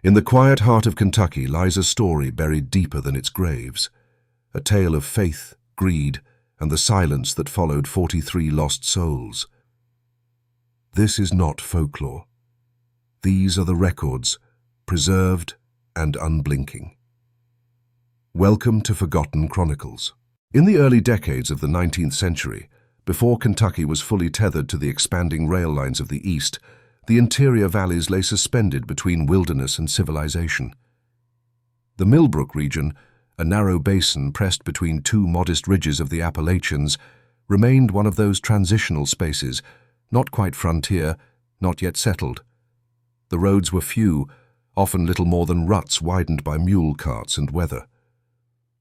In the quiet heart of Kentucky lies a story buried deeper than its graves, a tale of faith, greed, and the silence that followed 43 lost souls. This is not folklore. These are the records, preserved and unblinking. Welcome to Forgotten Chronicles. In the early decades of the 19th century, before Kentucky was fully tethered to the expanding rail lines of the East, the interior valleys lay suspended between wilderness and civilization. The Milbrook region, a narrow basin pressed between two modest ridges of the Appalachians, remained one of those transitional spaces, not quite frontier, not yet settled. The roads were few, often little more than ruts widened by mule carts and weather.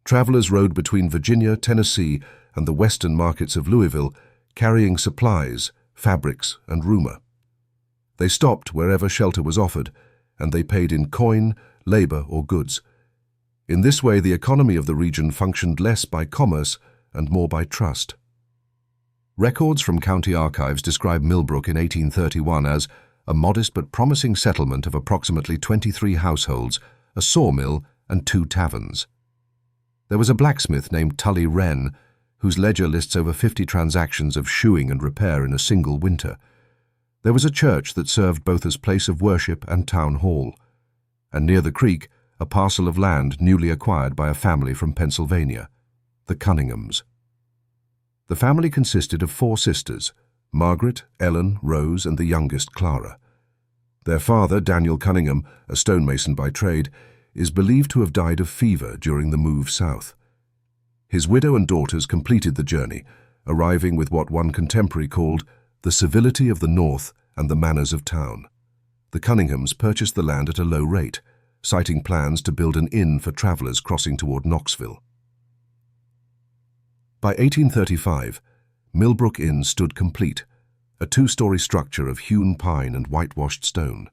Travelers rode between Virginia, Tennessee, and the western markets of Louisville, carrying supplies, fabrics, and rumor. They stopped wherever shelter was offered, and they paid in coin, labor, or goods. In this way, the economy of the region functioned less by commerce and more by trust. Records from county archives describe Milbrook in 1831 as a modest but promising settlement of approximately 23 households, a sawmill, and 2 taverns. There was a blacksmith named Tully Wren, whose ledger lists over 50 transactions of shoeing and repair in a single winter. There was a church that served both as place of worship and town hall, and near the creek, a parcel of land newly acquired by a family from Pennsylvania, the Cunninghams. The family consisted of 4 sisters, Margaret, Ellen, Rose, and the youngest, Clara. Their father, Daniel Cunningham, a stonemason by trade, is believed to have died of fever during the move south. His widow and daughters completed the journey, arriving with what one contemporary called the civility of the North and the manners of town. The Cunninghams purchased the land at a low rate, citing plans to build an inn for travelers crossing toward Knoxville. By 1835, Milbrook Inn stood complete, a 2-story structure of hewn pine and whitewashed stone.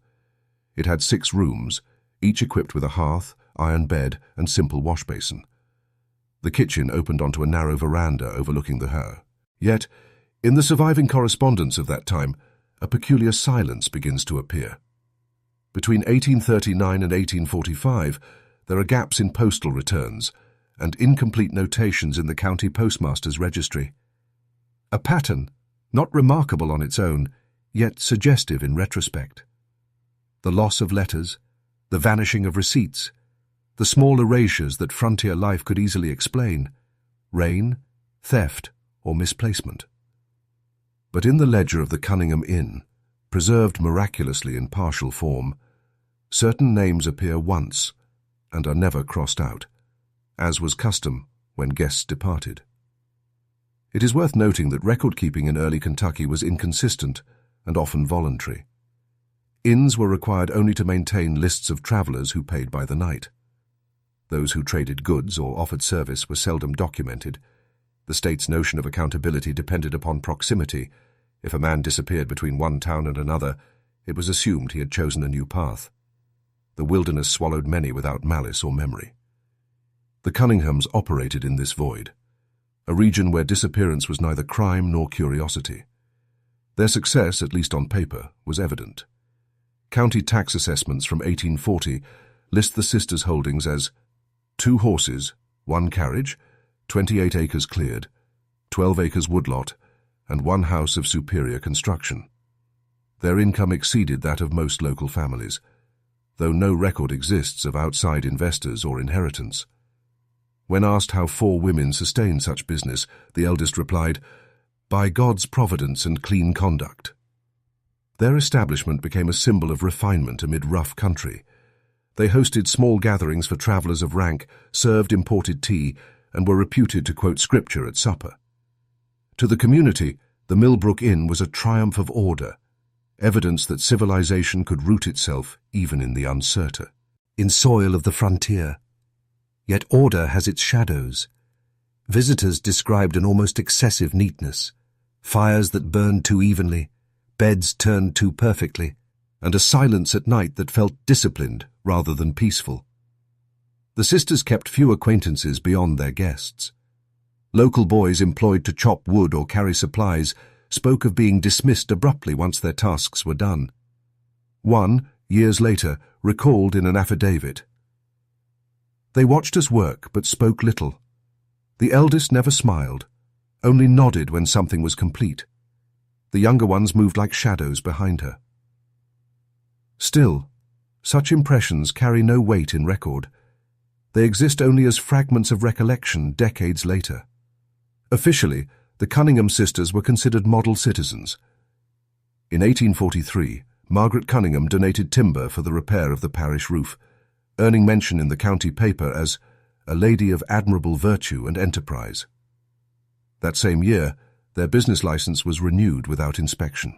It had 6 rooms, each equipped with a hearth, iron bed, and simple wash basin. The kitchen opened onto a narrow veranda overlooking the Her. Yet, in the surviving correspondence of that time, a peculiar silence begins to appear. Between 1839 and 1845, there are gaps in postal returns and incomplete notations in the county postmaster's registry. A pattern, not remarkable on its own, yet suggestive in retrospect. The loss of letters, the vanishing of receipts, the small erasures that frontier life could easily explain, rain, theft, or misplacement. But in the ledger of the Cunningham Inn, preserved miraculously in partial form, certain names appear once and are never crossed out, as was custom when guests departed. It is worth noting that record-keeping in early Kentucky was inconsistent and often voluntary. Inns were required only to maintain lists of travelers who paid by the night. Those who traded goods or offered service were seldom documented. The state's notion of accountability depended upon proximity. If a man disappeared between one town and another, it was assumed he had chosen a new path. The wilderness swallowed many without malice or memory. The Cunninghams operated in this void, a region where disappearance was neither crime nor curiosity. Their success, at least on paper, was evident. County tax assessments from 1840 list the sisters' holdings as 2 horses, 1 carriage, 28 acres cleared, 12 acres woodlot, and 1 house of superior construction. Their income exceeded that of most local families, though no record exists of outside investors or inheritance. When asked how 4 women sustained such business, the eldest replied, "By God's providence and clean conduct." Their establishment became a symbol of refinement amid rough country. They hosted small gatherings for travelers of rank, served imported tea, and were reputed to quote scripture at supper. To the community, the Milbrook Inn was a triumph of order, evidence that civilization could root itself even in the uncertain, in soil of the frontier. Yet order has its shadows. Visitors described an almost excessive neatness, fires that burned too evenly, beds turned too perfectly, and a silence at night that felt disciplined rather than peaceful. The sisters kept few acquaintances beyond their guests. Local boys employed to chop wood or carry supplies spoke of being dismissed abruptly once their tasks were done. One, years later, recalled in an affidavit. They watched us work but spoke little. The eldest never smiled, only nodded when something was complete. The younger ones moved like shadows behind her. Still, such impressions carry no weight in record. They exist only as fragments of recollection decades later. Officially, the Cunningham Sisters were considered model citizens. In 1843, Margaret Cunningham donated timber for the repair of the parish roof, earning mention in the county paper as a lady of admirable virtue and enterprise. That same year, their business license was renewed without inspection.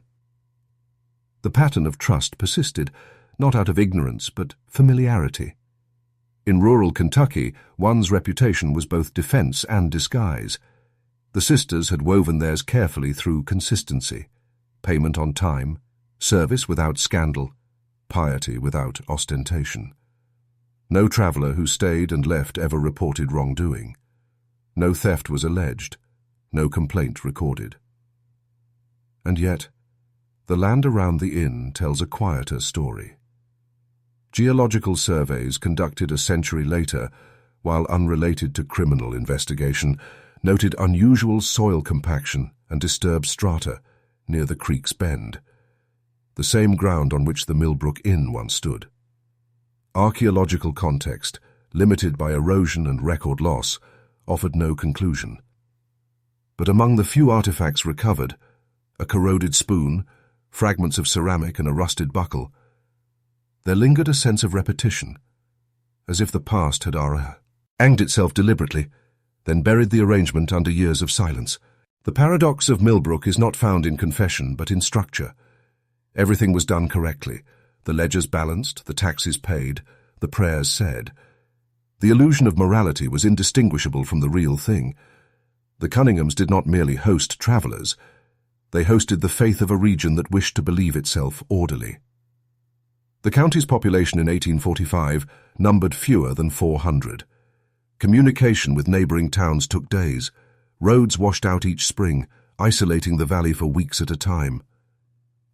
The pattern of trust persisted, not out of ignorance but familiarity. In rural Kentucky, one's reputation was both defense and disguise. The sisters had woven theirs carefully through consistency, payment on time, service without scandal, piety without ostentation. No traveller who stayed and left ever reported wrongdoing. No theft was alleged, no complaint recorded. And yet, the land around the inn tells a quieter story. Geological surveys conducted a century later, while unrelated to criminal investigation, noted unusual soil compaction and disturbed strata near the creek's bend, the same ground on which the Milbrook Inn once stood. Archaeological context, limited by erosion and record loss, offered no conclusion. But among the few artifacts recovered, a corroded spoon, fragments of ceramic and a rusted buckle, there lingered a sense of repetition, as if the past had hanged itself deliberately, then buried the arrangement under years of silence. The paradox of Milbrook is not found in confession but in structure. Everything was done correctly, the ledgers balanced, the taxes paid, the prayers said. The illusion of morality was indistinguishable from the real thing. The Cunninghams did not merely host travellers, they hosted the faith of a region that wished to believe itself orderly. The county's population in 1845 numbered fewer than 400. Communication with neighbouring towns took days. Roads washed out each spring, isolating the valley for weeks at a time.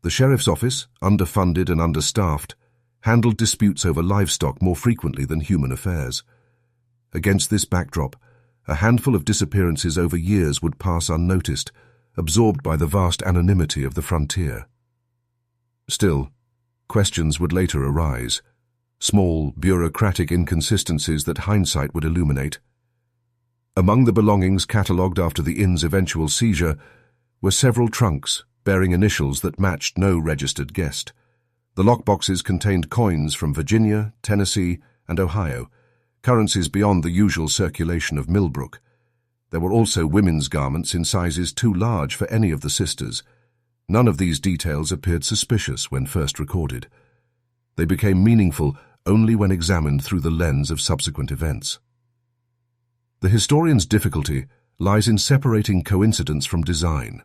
The sheriff's office, underfunded and understaffed, handled disputes over livestock more frequently than human affairs. Against this backdrop, a handful of disappearances over years would pass unnoticed, absorbed by the vast anonymity of the frontier. Still, questions would later arise, small, bureaucratic inconsistencies that hindsight would illuminate. Among the belongings catalogued after the inn's eventual seizure were several trunks bearing initials that matched no registered guest. The lockboxes contained coins from Virginia, Tennessee, and Ohio, currencies beyond the usual circulation of Milbrook. There were also women's garments in sizes too large for any of the sisters. None of these details appeared suspicious when first recorded. They became meaningful only when examined through the lens of subsequent events. The historian's difficulty lies in separating coincidence from design.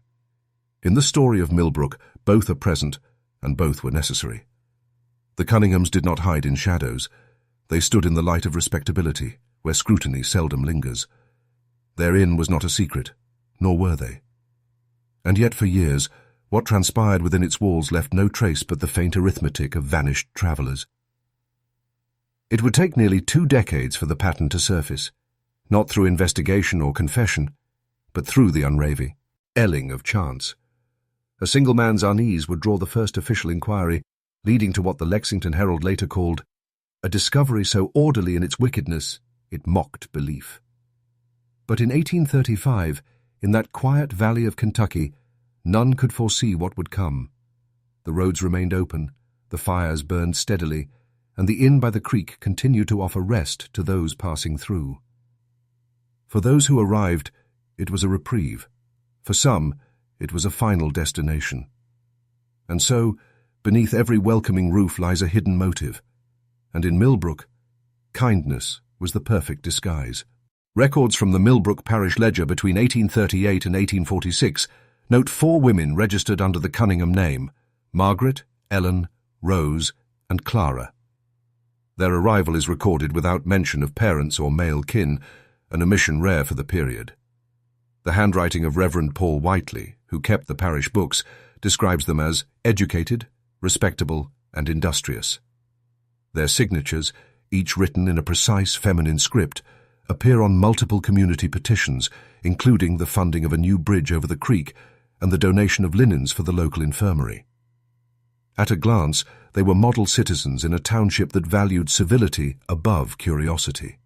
In the story of Milbrook, both are present, and both were necessary. The Cunninghams did not hide in shadows. They stood in the light of respectability, where scrutiny seldom lingers. Their inn was not a secret, nor were they. And yet for years, what transpired within its walls left no trace but the faint arithmetic of vanished travellers. It would take nearly 2 decades for the pattern to surface, not through investigation or confession, but through the unraveling of chance. A single man's unease would draw the first official inquiry, leading to what the Lexington Herald later called a discovery so orderly in its wickedness it mocked belief. But in 1835, in that quiet valley of Kentucky, none could foresee what would come. The roads remained open, the fires burned steadily, and the inn by the creek continued to offer rest to those passing through. For those who arrived, it was a reprieve. For some, it was a final destination. And so, beneath every welcoming roof lies a hidden motive. And in Milbrook, kindness was the perfect disguise. Records from the Milbrook Parish Ledger between 1838 and 1846 note 4 women registered under the Cunningham name: Margaret, Ellen, Rose, and Clara. Their arrival is recorded without mention of parents or male kin, an omission rare for the period. The handwriting of Reverend Paul Whiteley, who kept the parish books, describes them as educated, respectable, and industrious. Their signatures, each written in a precise feminine script, appear on multiple community petitions, including the funding of a new bridge over the creek and the donation of linens for the local infirmary. At a glance, they were model citizens in a township that valued civility above curiosity.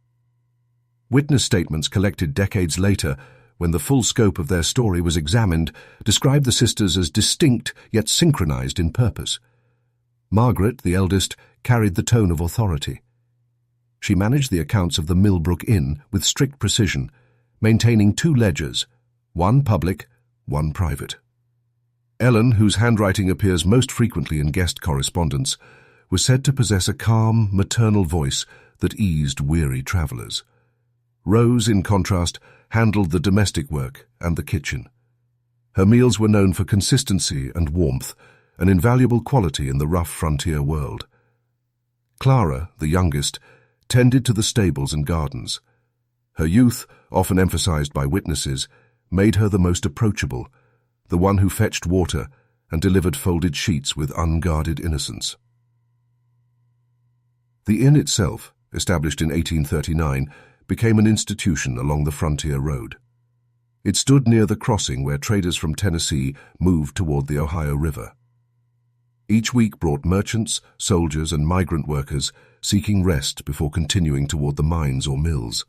Witness statements collected decades later, when the full scope of their story was examined, described the sisters as distinct yet synchronized in purpose. Margaret, the eldest, carried the tone of authority. She managed the accounts of the Milbrook Inn with strict precision, maintaining two ledgers, one public, one private. Ellen, whose handwriting appears most frequently in guest correspondence, was said to possess a calm, maternal voice that eased weary travellers. Rose, in contrast, handled the domestic work and the kitchen. Her meals were known for consistency and warmth, an invaluable quality in the rough frontier world. Clara, the youngest, tended to the stables and gardens. Her youth, often emphasized by witnesses, made her the most approachable, the one who fetched water and delivered folded sheets with unguarded innocence. The inn itself, established in 1839, became an institution along the frontier road. It stood near the crossing where traders from Tennessee moved toward the Ohio River. Each week brought merchants, soldiers, and migrant workers seeking rest before continuing toward the mines or mills.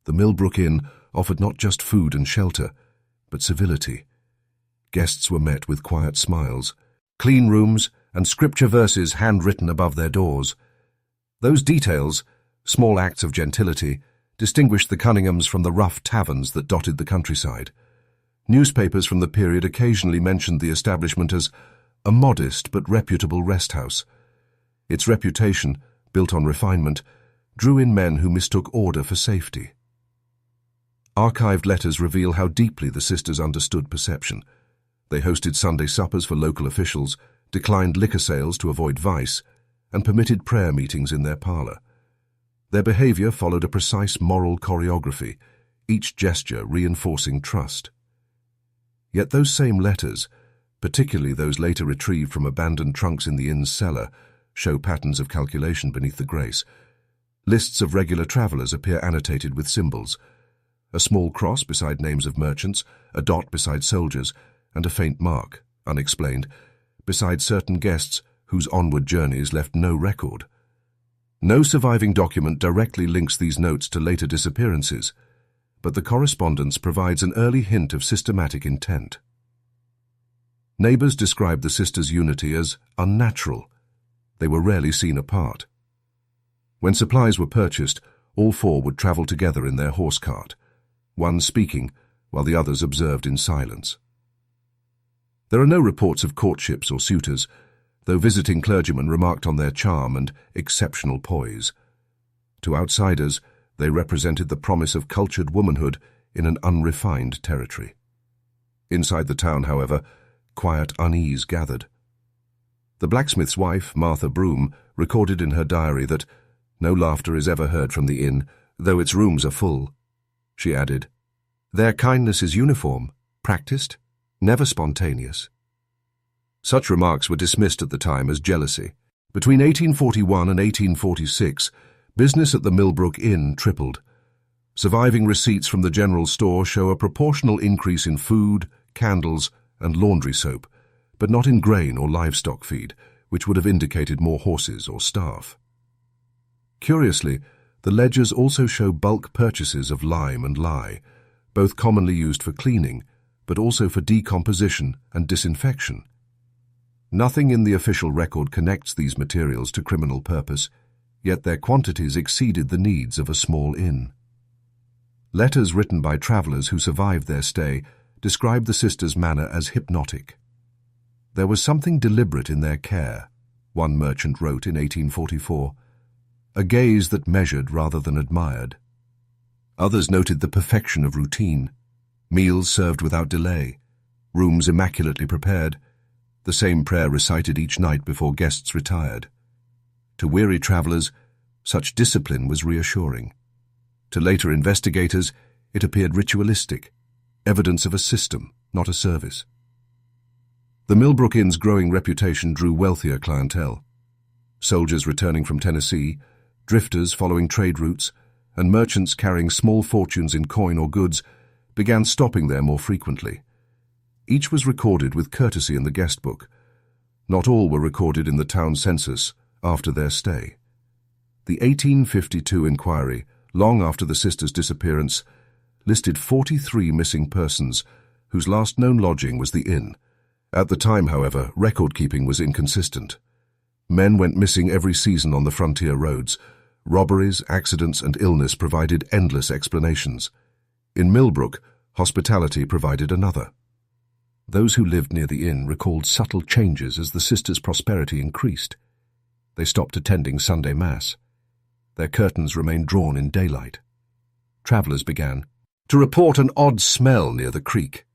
The Milbrook Inn offered not just food and shelter, but civility. Guests were met with quiet smiles, clean rooms, and scripture verses handwritten above their doors. Those details, small acts of gentility, distinguished the Cunninghams from the rough taverns that dotted the countryside. Newspapers from the period occasionally mentioned the establishment as a modest but reputable rest house. Its reputation, built on refinement, drew in men who mistook order for safety. Archived letters reveal how deeply the sisters understood perception. They hosted Sunday suppers for local officials, declined liquor sales to avoid vice, and permitted prayer meetings in their parlor. Their behavior followed a precise moral choreography, each gesture reinforcing trust. Yet those same letters, particularly those later retrieved from abandoned trunks in the inn's cellar, show patterns of calculation beneath the grace. Lists of regular travelers appear annotated with symbols: a small cross beside names of merchants, a dot beside soldiers, and a faint mark, unexplained, beside certain guests whose onward journeys left no record. No surviving document directly links these notes to later disappearances, but the correspondence provides an early hint of systematic intent. Neighbors described the sisters' unity as unnatural. They were rarely seen apart. When supplies were purchased, all four would travel together in their horse cart, one speaking while the others observed in silence. There are no reports of courtships or suitors, though visiting clergymen remarked on their charm and exceptional poise. To outsiders, they represented the promise of cultured womanhood in an unrefined territory. Inside the town, however, quiet unease gathered. The blacksmith's wife, Martha Broom, recorded in her diary that no laughter is ever heard from the inn, though its rooms are full. She added, "Their kindness is uniform, practiced, never spontaneous." Such remarks were dismissed at the time as jealousy. Between 1841 and 1846, business at the Milbrook Inn tripled. Surviving receipts from the general store show a proportional increase in food, candles, and laundry soap, but not in grain or livestock feed, which would have indicated more horses or staff. Curiously, the ledgers also show bulk purchases of lime and lye, both commonly used for cleaning, but also for decomposition and disinfection. Nothing in the official record connects these materials to criminal purpose, yet their quantities exceeded the needs of a small inn. Letters written by travelers who survived their stay described the sisters' manner as hypnotic. There was something deliberate in their care, one merchant wrote in 1844, a gaze that measured rather than admired. Others noted the perfection of routine, meals served without delay, rooms immaculately prepared, the same prayer recited each night before guests retired. To weary travelers, such discipline was reassuring. To later investigators, it appeared ritualistic, evidence of a system, not a service. The Milbrook Inn's growing reputation drew wealthier clientele. Soldiers returning from Tennessee, drifters following trade routes, and merchants carrying small fortunes in coin or goods began stopping there more frequently. Each was recorded with courtesy in the guest book. Not all were recorded in the town census after their stay. The 1852 inquiry, long after the sisters' disappearance, listed 43 missing persons whose last known lodging was the inn. At the time, however, record-keeping was inconsistent. Men went missing every season on the frontier roads. Robberies, accidents, and illness provided endless explanations. In Milbrook, hospitality provided another. Those who lived near the inn recalled subtle changes as the sisters' prosperity increased. They stopped attending Sunday Mass. Their curtains remained drawn in daylight. Travellers began to report an odd smell near the creek.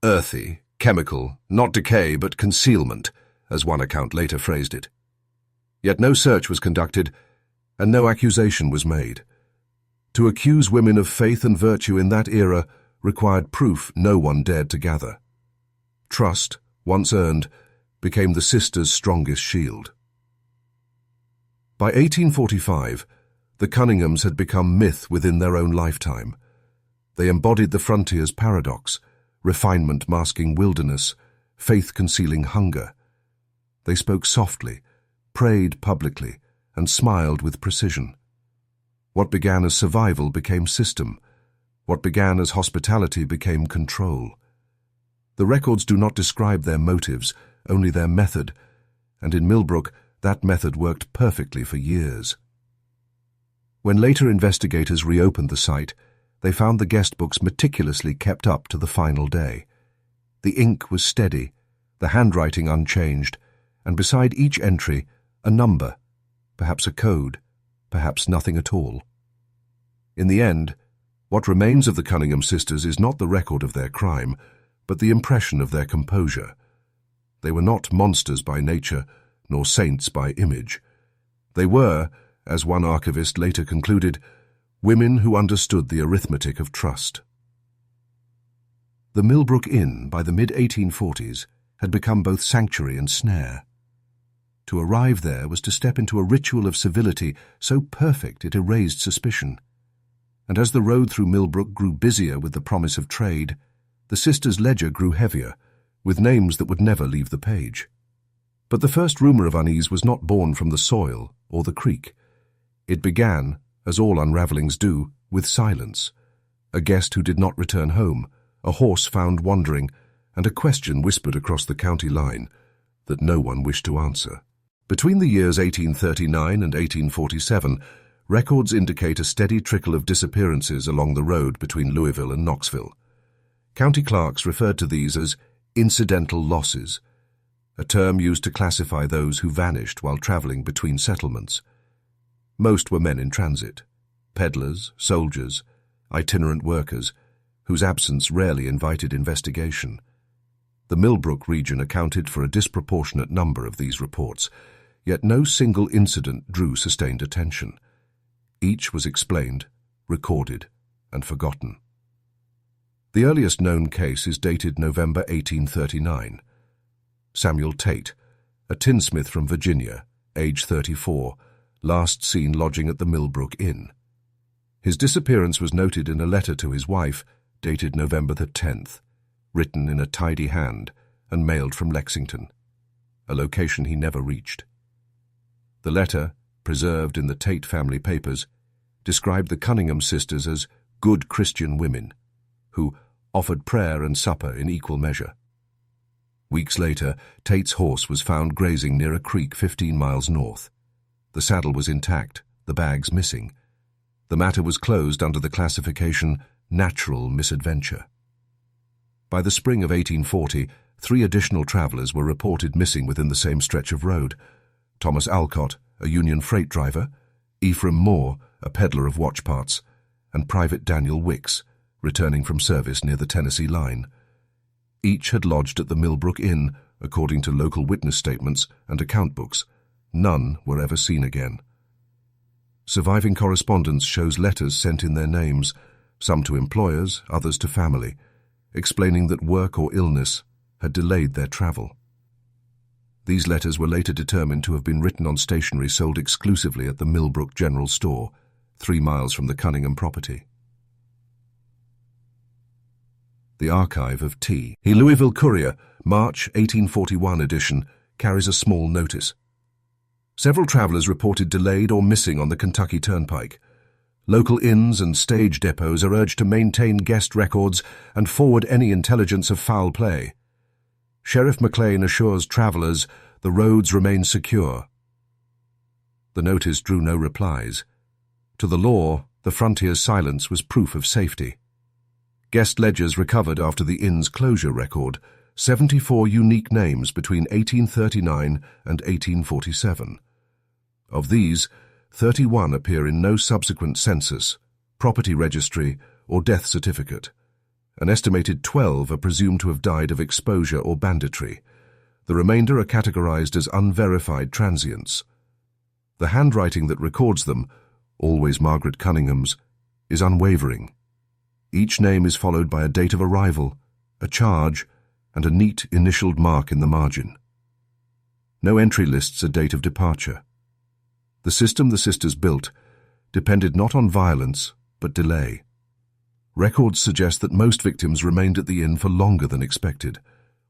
Earthy, chemical, not decay but concealment, as one account later phrased it. Yet no search was conducted, and no accusation was made. To accuse women of faith and virtue in that era required proof no one dared to gather. Trust, once earned, became the sisters' strongest shield. By 1845, the Cunninghams had become myth within their own lifetime. They embodied the frontier's paradox, refinement masking wilderness, faith concealing hunger. They spoke softly, prayed publicly, and smiled with precision. What began as survival became system. What began as hospitality became control. The records do not describe their motives, only their method, and in Milbrook, that method worked perfectly for years. When later investigators reopened the site, they found the guest books meticulously kept up to the final day. The ink was steady, the handwriting unchanged, and beside each entry, a number, perhaps a code, perhaps nothing at all. In the end, what remains of the Cunningham sisters is not the record of their crime, but the impression of their composure. They were not monsters by nature, nor saints by image. They were, as one archivist later concluded, women who understood the arithmetic of trust. The Milbrook Inn, by the mid-1840s, had become both sanctuary and snare. To arrive there was to step into a ritual of civility so perfect it erased suspicion. And as the road through Milbrook grew busier with the promise of trade, the sisters' ledger grew heavier, with names that would never leave the page. But the first rumour of unease was not born from the soil or the creek. It began, as all unravellings do, with silence. A guest who did not return home, a horse found wandering, and a question whispered across the county line that no one wished to answer. Between the years 1839 and 1847, records indicate a steady trickle of disappearances along the road between Louisville and Knoxville. County clerks referred to these as incidental losses, a term used to classify those who vanished while travelling between settlements. Most were men in transit, peddlers, soldiers, itinerant workers, whose absence rarely invited investigation. The Milbrook region accounted for a disproportionate number of these reports, yet no single incident drew sustained attention. Each was explained, recorded, and forgotten. The earliest known case is dated November 1839. Samuel Tate, a tinsmith from Virginia, age 34, last seen lodging at the Milbrook Inn. His disappearance was noted in a letter to his wife, dated November the 10th, written in a tidy hand and mailed from Lexington, a location he never reached. The letter, preserved in the Tate family papers, described the Cunningham sisters as good Christian women, who offered prayer and supper in equal measure. Weeks later, Tate's horse was found grazing near a creek 15 miles north. The saddle was intact, the bags missing. The matter was closed under the classification natural misadventure. By the spring of 1840, 3 additional travellers were reported missing within the same stretch of road: Thomas Alcott, a Union freight driver, Ephraim Moore, a peddler of watch parts, and Private Daniel Wicks, returning from service near the Tennessee line. Each had lodged at the Milbrook Inn, according to local witness statements and account books. None were ever seen again. Surviving correspondence shows letters sent in their names, some to employers, others to family, explaining that work or illness had delayed their travel. These letters were later determined to have been written on stationery sold exclusively at the Milbrook General Store, 3 miles from the Cunningham property. The Archive of T. The Louisville Courier, March 1841 edition, carries a small notice. Several travelers reported delayed or missing on the Kentucky Turnpike. Local inns and stage depots are urged to maintain guest records and forward any intelligence of foul play. Sheriff McLean assures travelers the roads remain secure. The notice drew no replies. To the law, the frontier's silence was proof of safety. Guest ledgers recovered after the inn's closure record 74 unique names between 1839 and 1847. Of these, 31 appear in no subsequent census, property registry, or death certificate. An estimated 12 are presumed to have died of exposure or banditry. The remainder are categorized as unverified transients. The handwriting that records them, always Margaret Cunningham's, is unwavering. Each name is followed by a date of arrival, a charge, and a neat initialed mark in the margin. No entry lists a date of departure. The system the sisters built depended not on violence, but delay. Records suggest that most victims remained at the inn for longer than expected.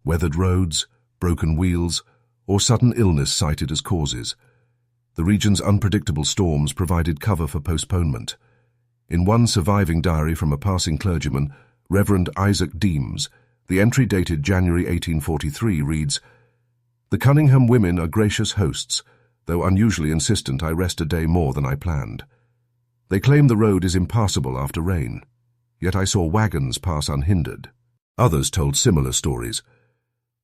Weathered roads, broken wheels, or sudden illness cited as causes. The region's unpredictable storms provided cover for postponement. In one surviving diary from a passing clergyman, Reverend Isaac Deems, the entry dated January 1843 reads, "The Cunningham women are gracious hosts. Though unusually insistent, I rest a day more than I planned. They claim the road is impassable after rain, yet I saw wagons pass unhindered." Others told similar stories.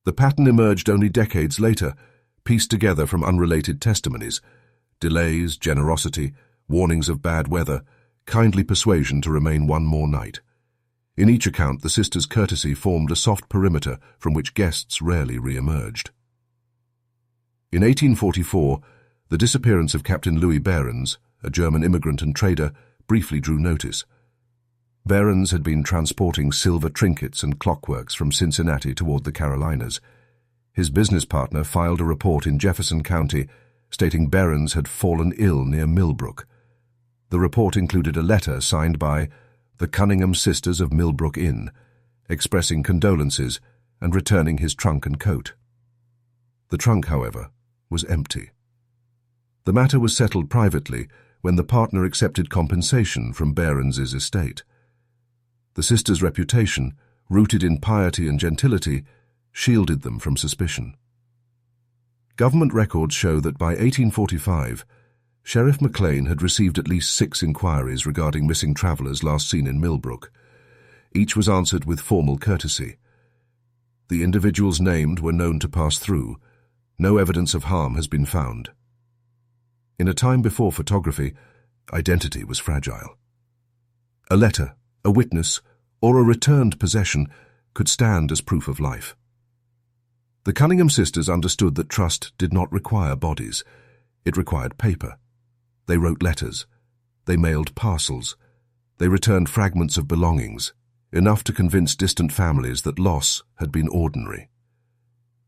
The pattern emerged only decades later, pieced together from unrelated testimonies: delays, generosity, warnings of bad weather, kindly persuasion to remain one more night. In each account, the sisters' courtesy formed a soft perimeter from which guests rarely re-emerged. In 1844, the disappearance of Captain Louis Behrens, a German immigrant and trader, briefly drew notice. Behrens had been transporting silver trinkets and clockworks from Cincinnati toward the Carolinas. His business partner filed a report in Jefferson County stating Behrens had fallen ill near Milbrook. The report included a letter signed by the Cunningham Sisters of Milbrook Inn, expressing condolences and returning his trunk and coat. The trunk, however, was empty. The matter was settled privately when the partner accepted compensation from Behrens's estate. The sisters' reputation, rooted in piety and gentility, shielded them from suspicion. Government records show that by 1845, Sheriff McLean had received at least 6 inquiries regarding missing travelers last seen in Milbrook. Each was answered with formal courtesy. The individuals named were known to pass through. No evidence of harm has been found. In a time before photography, identity was fragile. A letter, a witness, or a returned possession could stand as proof of life. The Cunningham sisters understood that trust did not require bodies. It required paper. They wrote letters. They mailed parcels. They returned fragments of belongings, enough to convince distant families that loss had been ordinary.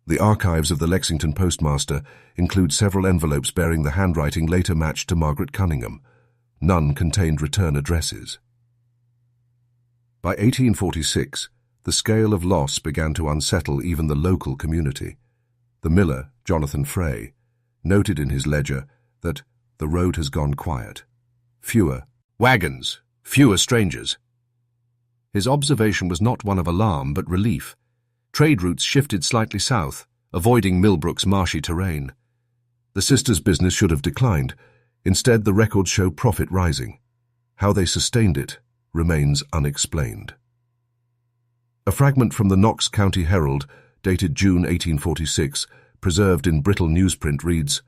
The archives of the Lexington postmaster include several envelopes bearing the handwriting later matched to Margaret Cunningham. None contained return addresses. By 1846, the scale of loss began to unsettle even the local community. The miller, Jonathan Frey, noted in his ledger that the road has gone quiet. Fewer wagons, fewer strangers. His observation was not one of alarm but relief. Trade routes shifted slightly south, avoiding Milbrook's marshy terrain. The sisters' business should have declined. Instead, the records show profit rising. How they sustained it remains unexplained. A fragment from the Knox County Herald, dated June 1846, preserved in brittle newsprint, reads,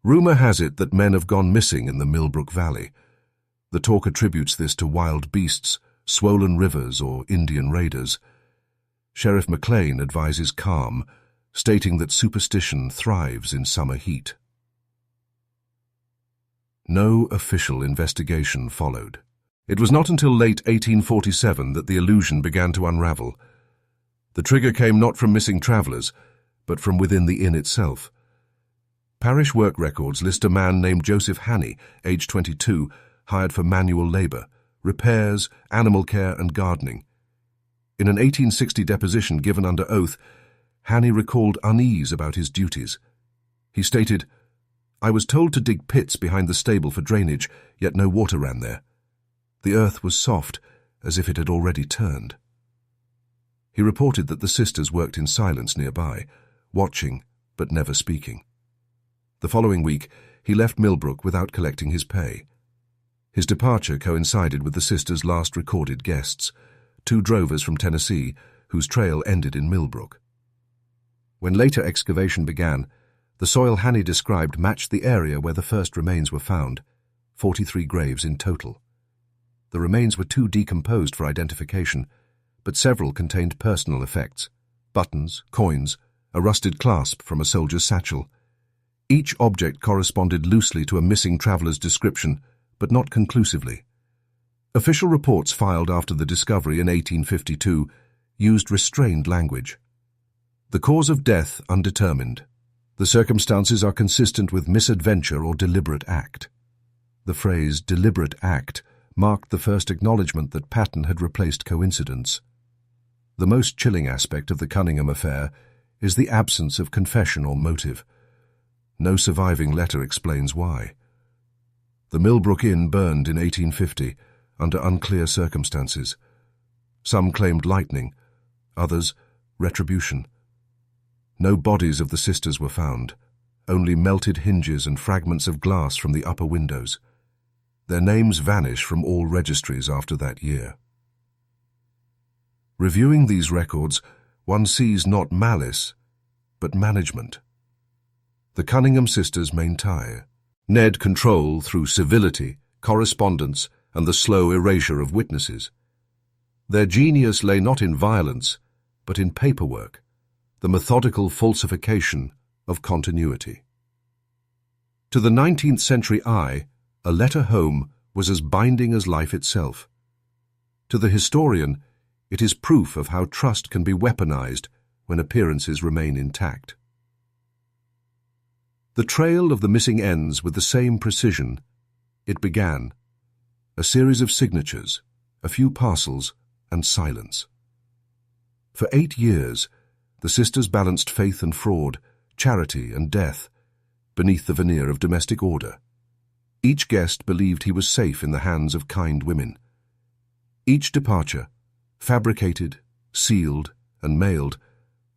"Rumor has it that men have gone missing in the Milbrook Valley. The talk attributes this to wild beasts, swollen rivers, or Indian raiders. Sheriff McLean advises calm, stating that superstition thrives in summer heat." No official investigation followed. It was not until late 1847 that the illusion began to unravel. The trigger came not from missing travelers, but from within the inn itself. Parish work records list a man named Joseph Hannay, aged 22, hired for manual labour, repairs, animal care and gardening. In an 1860 deposition given under oath, Hannay recalled unease about his duties. He stated, "I was told to dig pits behind the stable for drainage, yet no water ran there. The earth was soft, as if it had already turned." He reported that the sisters worked in silence nearby, watching but never speaking. The following week, he left Milbrook without collecting his pay. His departure coincided with the sisters' last recorded guests, 2 drovers from Tennessee, whose trail ended in Milbrook. When later excavation began, the soil Hannay described matched the area where the first remains were found, 43 graves in total. The remains were too decomposed for identification, but several contained personal effects: buttons, coins, a rusted clasp from a soldier's satchel. Each object corresponded loosely to a missing traveller's description, but not conclusively. Official reports filed after the discovery in 1852 used restrained language. The cause of death undetermined. The circumstances are consistent with misadventure or deliberate act. The phrase deliberate act marked the first acknowledgement that pattern had replaced coincidence. The most chilling aspect of the Cunningham affair is the absence of confession or motive. No surviving letter explains why. The Milbrook Inn burned in 1850 under unclear circumstances. Some claimed lightning, others retribution. No bodies of the sisters were found, only melted hinges and fragments of glass from the upper windows. Their names vanish from all registries after that year. Reviewing these records, one sees not malice, but management. The Cunningham sisters maintain Ned control through civility, correspondence, and the slow erasure of witnesses. Their genius lay not in violence, but in paperwork, the methodical falsification of continuity. To the 19th century eye, a letter home was as binding as life itself. To the historian, it is proof of how trust can be weaponized when appearances remain intact. The trail of the missing ends with the same precision. It began. A series of signatures, a few parcels, and silence. For 8 years, the sisters balanced faith and fraud, charity and death, beneath the veneer of domestic order. Each guest believed he was safe in the hands of kind women. Each departure, fabricated, sealed, and mailed,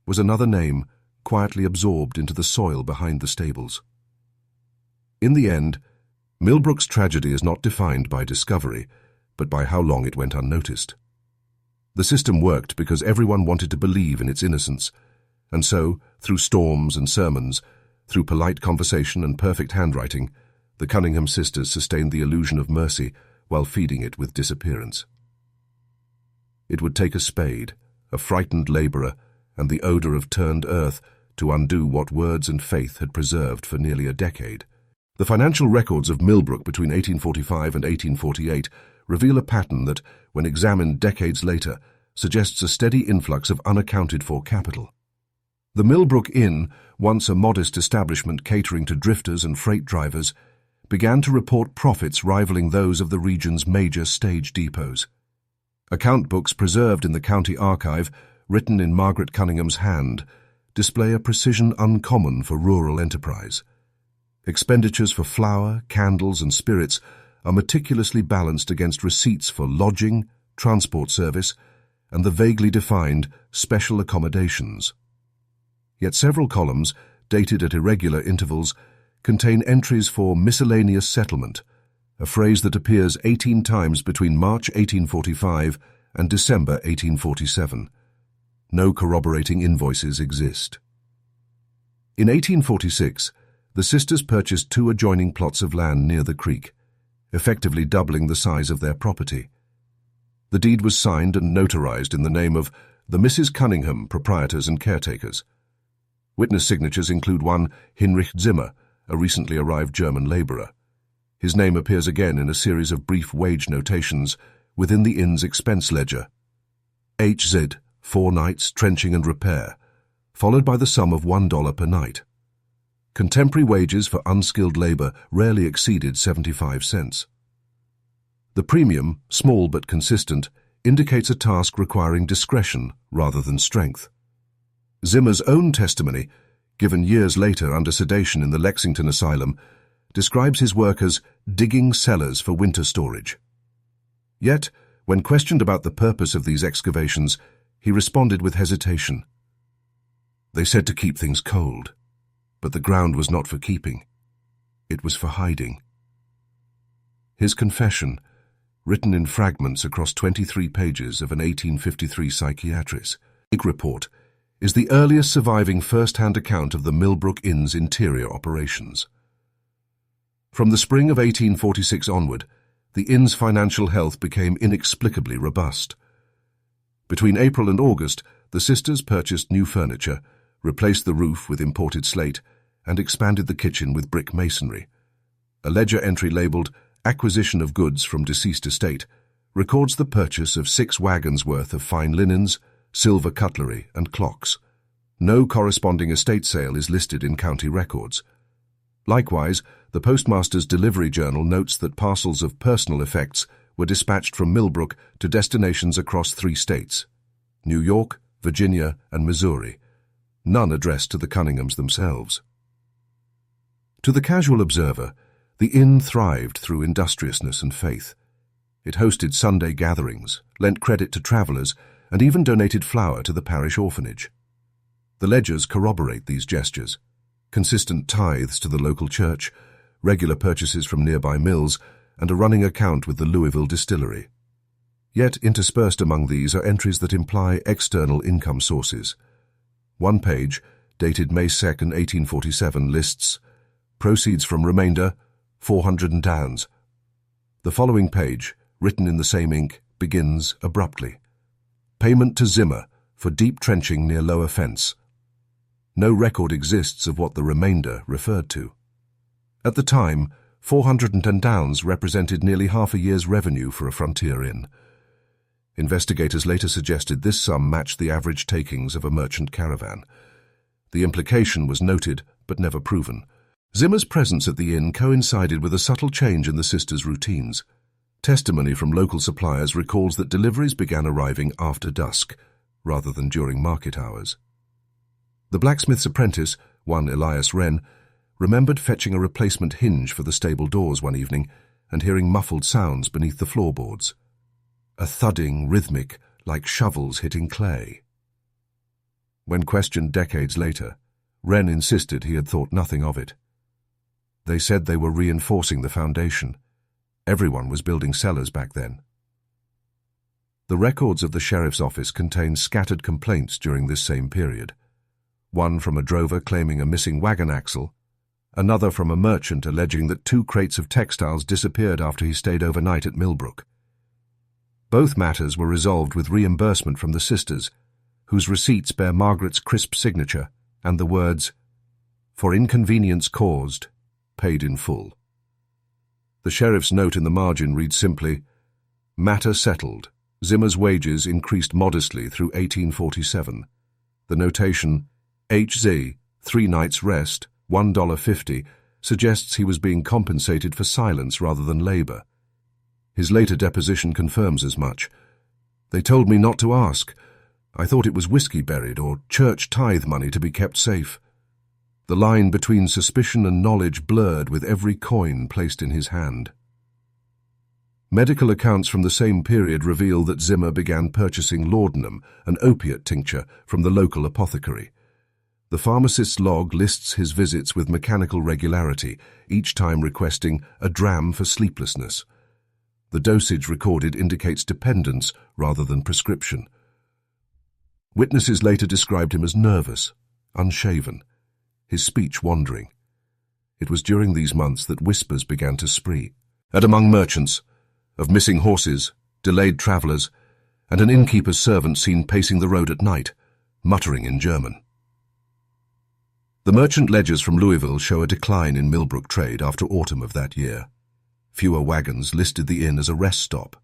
was another name quietly absorbed into the soil behind the stables. In the end, Milbrook's tragedy is not defined by discovery, but by how long it went unnoticed. The system worked because everyone wanted to believe in its innocence, and so, through storms and sermons, through polite conversation and perfect handwriting, the Cunningham sisters sustained the illusion of mercy while feeding it with disappearance. It would take a spade, a frightened labourer, and the odour of turned earth to undo what words and faith had preserved for nearly a decade. The financial records of Milbrook between 1845 and 1848 reveal a pattern that, when examined decades later, suggests a steady influx of unaccounted-for capital. The Milbrook Inn, once a modest establishment catering to drifters and freight drivers, began to report profits rivaling those of the region's major stage depots. Account books preserved in the county archive, written in Margaret Cunningham's hand, display a precision uncommon for rural enterprise. Expenditures for flour, candles, and spirits are meticulously balanced against receipts for lodging, transport service, and the vaguely defined special accommodations. Yet several columns, dated at irregular intervals, contain entries for miscellaneous settlement, a phrase that appears 18 times between March 1845 and December 1847. No corroborating invoices exist. In 1846, the sisters purchased 2 adjoining plots of land near the creek, effectively doubling the size of their property. The deed was signed and notarized in the name of the Mrs. Cunningham, proprietors and caretakers. Witness signatures include one Hinrich Zimmer, a recently arrived German labourer. His name appears again in a series of brief wage notations within the inn's expense ledger. HZ, 4 nights, trenching and repair, followed by the sum of $1 per night. Contemporary wages for unskilled labor rarely exceeded 75 cents. The premium, small but consistent, indicates a task requiring discretion rather than strength. Zimmer's own testimony, given years later under sedation in the Lexington Asylum, describes his work as digging cellars for winter storage. Yet, when questioned about the purpose of these excavations, he responded with hesitation. They said to keep things cold, but the ground was not for keeping. It was for hiding. His confession, written in fragments across 23 pages of an 1853 psychiatrist report, is the earliest surviving first-hand account of the Milbrook Inn's interior operations. From the spring of 1846 onward, the inn's financial health became inexplicably robust. Between April and August, the sisters purchased new furniture, replaced the roof with imported slate, and expanded the kitchen with brick masonry. A ledger entry labelled "Acquisition of Goods from Deceased Estate" records the purchase of 6 wagons worth of fine linens, silver cutlery, and clocks. No corresponding estate sale is listed in county records. Likewise, the postmaster's delivery journal notes that parcels of personal effects were dispatched from Milbrook to destinations across 3 states, New York, Virginia, and Missouri, none addressed to the Cunninghams themselves. To the casual observer, the inn thrived through industriousness and faith. It hosted Sunday gatherings, lent credit to travelers, and even donated flour to the parish orphanage. The ledgers corroborate these gestures: consistent tithes to the local church, regular purchases from nearby mills, and a running account with the Louisville distillery. Yet interspersed among these are entries that imply external income sources. One page, dated May 2, 1847, lists proceeds from remainder, £400. The following page, written in the same ink, begins abruptly. Payment to Zimmer for deep trenching near Lower Fence. No record exists of what the remainder referred to. At the time, £410 represented nearly half a year's revenue for a frontier inn. Investigators later suggested this sum matched the average takings of a merchant caravan. The implication was noted, but never proven. Zimmer's presence at the inn coincided with a subtle change in the sisters' routines. Testimony from local suppliers recalls that deliveries began arriving after dusk, rather than during market hours. The blacksmith's apprentice, one Elias Wren, remembered fetching a replacement hinge for the stable doors one evening and hearing muffled sounds beneath the floorboards. A thudding, rhythmic, like shovels hitting clay. When questioned decades later, Wren insisted he had thought nothing of it. They said they were reinforcing the foundation. Everyone was building cellars back then. The records of the sheriff's office contain scattered complaints during this same period. One from a drover claiming a missing wagon axle, another from a merchant alleging that 2 crates of textiles disappeared after he stayed overnight at Milbrook. Both matters were resolved with reimbursement from the sisters, whose receipts bear Margaret's crisp signature and the words, "For inconvenience caused, paid in full." The sheriff's note in the margin reads simply, "Matter settled. Zimmer's wages increased modestly through 1847. The notation, HZ, 3 nights rest, $1.50, suggests he was being compensated for silence rather than labor. His later deposition confirms as much. They told me not to ask. I thought it was whiskey buried or church tithe money to be kept safe. The line between suspicion and knowledge blurred with every coin placed in his hand." Medical accounts from the same period reveal that Zimmer began purchasing laudanum, an opiate tincture, from the local apothecary. The pharmacist's log lists his visits with mechanical regularity, each time requesting a dram for sleeplessness. The dosage recorded indicates dependence rather than prescription. Witnesses later described him as nervous, unshaven, his speech wandering. It was during these months that whispers began to spree, and among merchants, of missing horses, delayed travellers, and an innkeeper's servant seen pacing the road at night, muttering in German. The merchant ledgers from Louisville show a decline in Milbrook trade after autumn of that year. Fewer wagons listed the inn as a rest stop.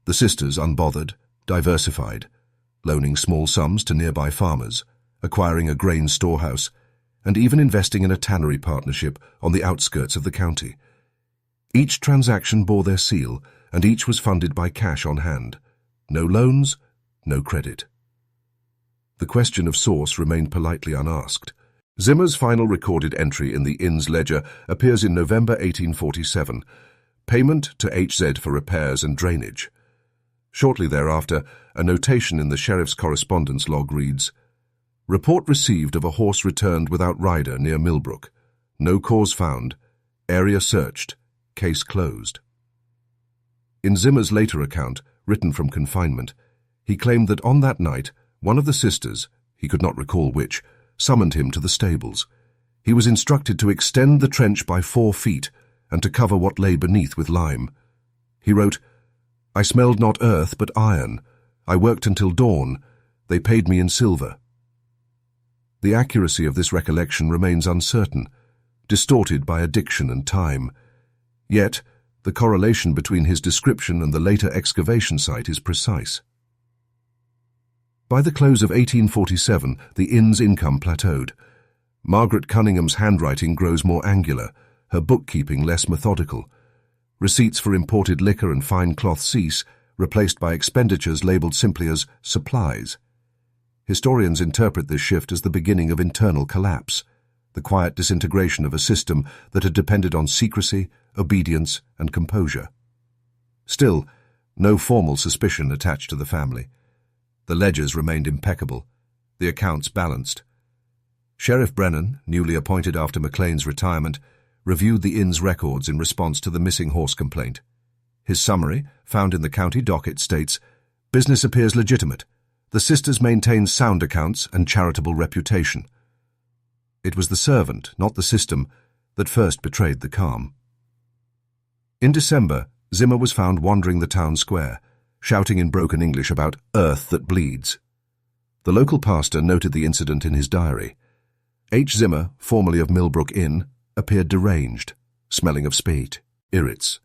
The sisters unbothered, diversified, loaning small sums to nearby farmers, acquiring a grain storehouse, and even investing in a tannery partnership on the outskirts of the county. Each transaction bore their seal, and each was funded by cash on hand. No loans, no credit. The question of source remained politely unasked. Zimmer's final recorded entry in the inn's ledger appears in November 1847, payment to HZ for repairs and drainage. Shortly thereafter, a notation in the sheriff's correspondence log reads, "Report received of a horse returned without rider near Milbrook. No cause found. Area searched. Case closed." In Zimmer's later account, written from confinement, he claimed that on that night, one of the sisters, he could not recall which, summoned him to the stables. He was instructed to extend the trench by 4 feet and to cover what lay beneath with lime. He wrote, "I smelled not earth but iron. I worked until dawn. They paid me in silver." The accuracy of this recollection remains uncertain, distorted by addiction and time. Yet, the correlation between his description and the later excavation site is precise. By the close of 1847, the inn's income plateaued. Margaret Cunningham's handwriting grows more angular, her bookkeeping less methodical. Receipts for imported liquor and fine cloth cease, replaced by expenditures labelled simply as supplies. Historians interpret this shift as the beginning of internal collapse, the quiet disintegration of a system that had depended on secrecy, obedience, and composure. Still, no formal suspicion attached to the family. The ledgers remained impeccable, the accounts balanced. Sheriff Brennan, newly appointed after McLean's retirement, reviewed the inn's records in response to the missing horse complaint. His summary, found in the county docket, states, "Business appears legitimate. The sisters maintain sound accounts and charitable reputation." It was the servant, not the system, that first betrayed the calm. In December, Zimmer was found wandering the town square, shouting in broken English about earth that bleeds. The local pastor noted the incident in his diary. H. Zimmer, formerly of Milbrook Inn, appeared deranged, smelling of spirits,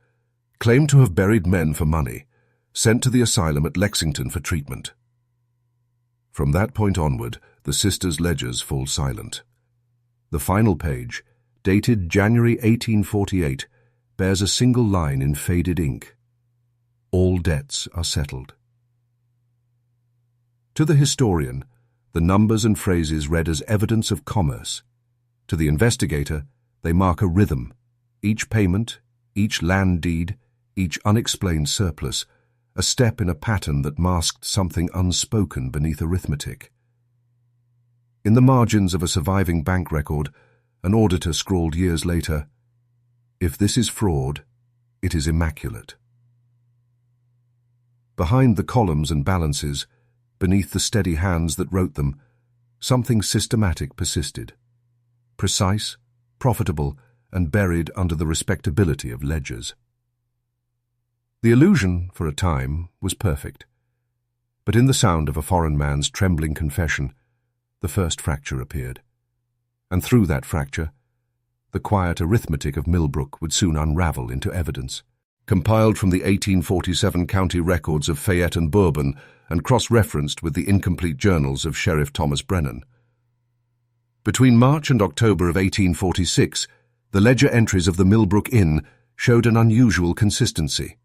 claimed to have buried men for money, sent to the asylum at Lexington for treatment. From that point onward, the sisters' ledgers fall silent. The final page, dated January 1848, bears a single line in faded ink. All debts are settled. To the historian, the numbers and phrases read as evidence of commerce. To the investigator, they mark a rhythm. Each payment, each land deed, each unexplained surplus, a step in a pattern that masked something unspoken beneath arithmetic. In the margins of a surviving bank record, an auditor scrawled years later, "If this is fraud, it is immaculate." Behind the columns and balances, beneath the steady hands that wrote them, something systematic persisted. Precise, profitable, and buried under the respectability of ledgers. The illusion, for a time, was perfect. But in the sound of a foreign man's trembling confession, the first fracture appeared. And through that fracture, the quiet arithmetic of Milbrook would soon unravel into evidence. Compiled from the 1847 county records of Fayette and Bourbon and cross-referenced with the incomplete journals of Sheriff Thomas Brennan. Between March and October of 1846, the ledger entries of the Milbrook Inn showed an unusual consistency.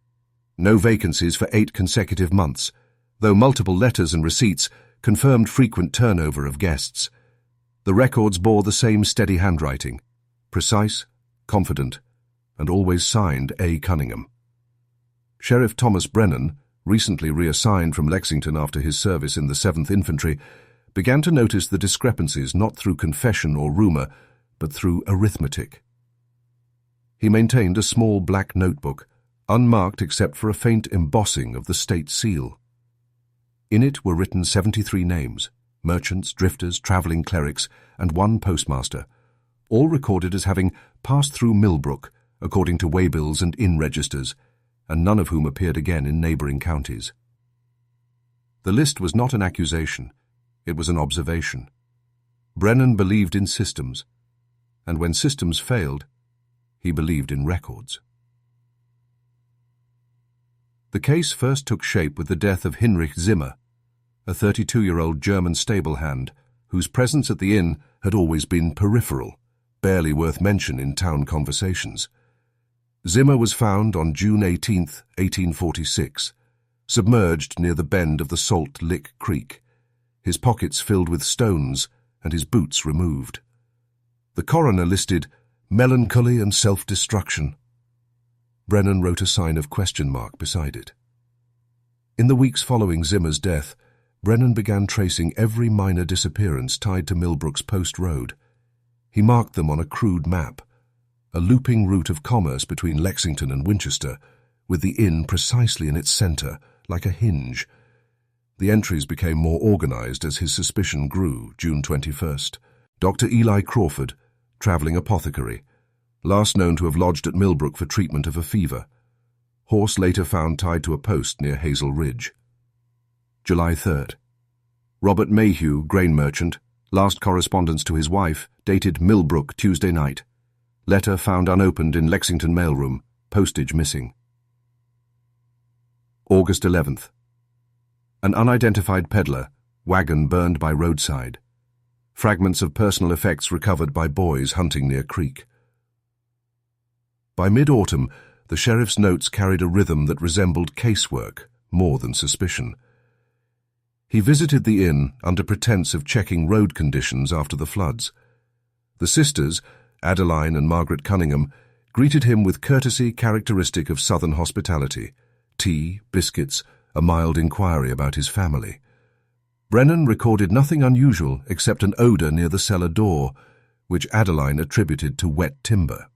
No vacancies for 8 consecutive months, though multiple letters and receipts confirmed frequent turnover of guests. The records bore the same steady handwriting, precise, confident, and always signed A. Cunningham. Sheriff Thomas Brennan, recently reassigned from Lexington after his service in the 7th Infantry, began to notice the discrepancies not through confession or rumor, but through arithmetic. He maintained a small black notebook, unmarked except for a faint embossing of the state seal. In it were written 73 names, merchants, drifters, travelling clerics, and 1 postmaster, all recorded as having passed through Milbrook, according to waybills and inn registers, and none of whom appeared again in neighbouring counties. The list was not an accusation, it was an observation. Brennan believed in systems, and when systems failed, he believed in records. The case first took shape with the death of Hinrich Zimmer, a 32-year-old German stable hand whose presence at the inn had always been peripheral, barely worth mention in town conversations. Zimmer was found on June 18, 1846, submerged near the bend of the Salt Lick Creek, his pockets filled with stones and his boots removed. The coroner listed melancholy and self-destruction. Brennan wrote a sign of question mark beside it. In the weeks following Zimmer's death, Brennan began tracing every minor disappearance tied to Milbrook's Post Road. He marked them on a crude map, a looping route of commerce between Lexington and Winchester, with the inn precisely in its center, like a hinge. The entries became more organized as his suspicion grew. June 21st. Dr. Eli Crawford, traveling apothecary, last known to have lodged at Milbrook for treatment of a fever. Horse later found tied to a post near Hazel Ridge. July 3rd. Robert Mayhew, grain merchant, last correspondence to his wife, dated Milbrook, Tuesday night. Letter found unopened in Lexington mailroom, postage missing. August 11th. An unidentified peddler, wagon burned by roadside. Fragments of personal effects recovered by boys hunting near creek. By mid-autumn, the sheriff's notes carried a rhythm that resembled casework more than suspicion. He visited the inn under pretense of checking road conditions after the floods. The sisters, Adeline and Margaret Cunningham, greeted him with courtesy characteristic of Southern hospitality, tea, biscuits, a mild inquiry about his family. Brennan recorded nothing unusual except an odor near the cellar door, which Adeline attributed to wet timber.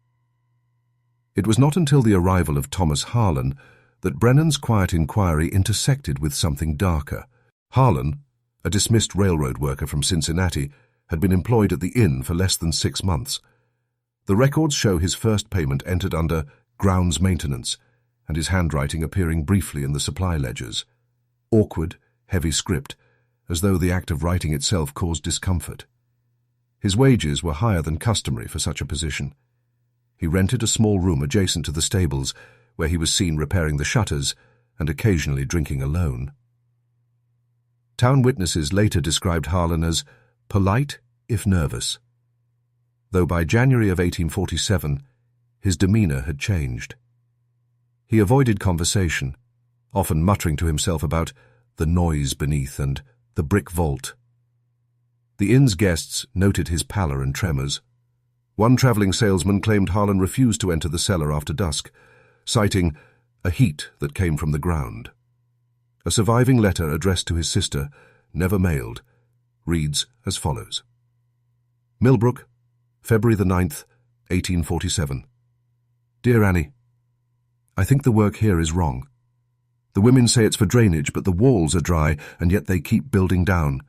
It was not until the arrival of Thomas Harlan that Brennan's quiet inquiry intersected with something darker. Harlan, a dismissed railroad worker from Cincinnati, had been employed at the inn for less than 6 months. The records show his first payment entered under grounds maintenance, and his handwriting appearing briefly in the supply ledgers. Awkward, heavy script, as though the act of writing itself caused discomfort. His wages were higher than customary for such a position. He rented a small room adjacent to the stables, where he was seen repairing the shutters and occasionally drinking alone. Town witnesses later described Harlan as polite, if nervous, though by January of 1847, his demeanor had changed. He avoided conversation, often muttering to himself about the noise beneath and the brick vault. The inn's guests noted his pallor and tremors. One traveling salesman claimed Harlan refused to enter the cellar after dusk, citing a heat that came from the ground. A surviving letter addressed to his sister, never mailed, reads as follows. Milbrook, February the 9th, 1847. Dear Annie, I think the work here is wrong. The women say it's for drainage, but the walls are dry, and yet they keep building down.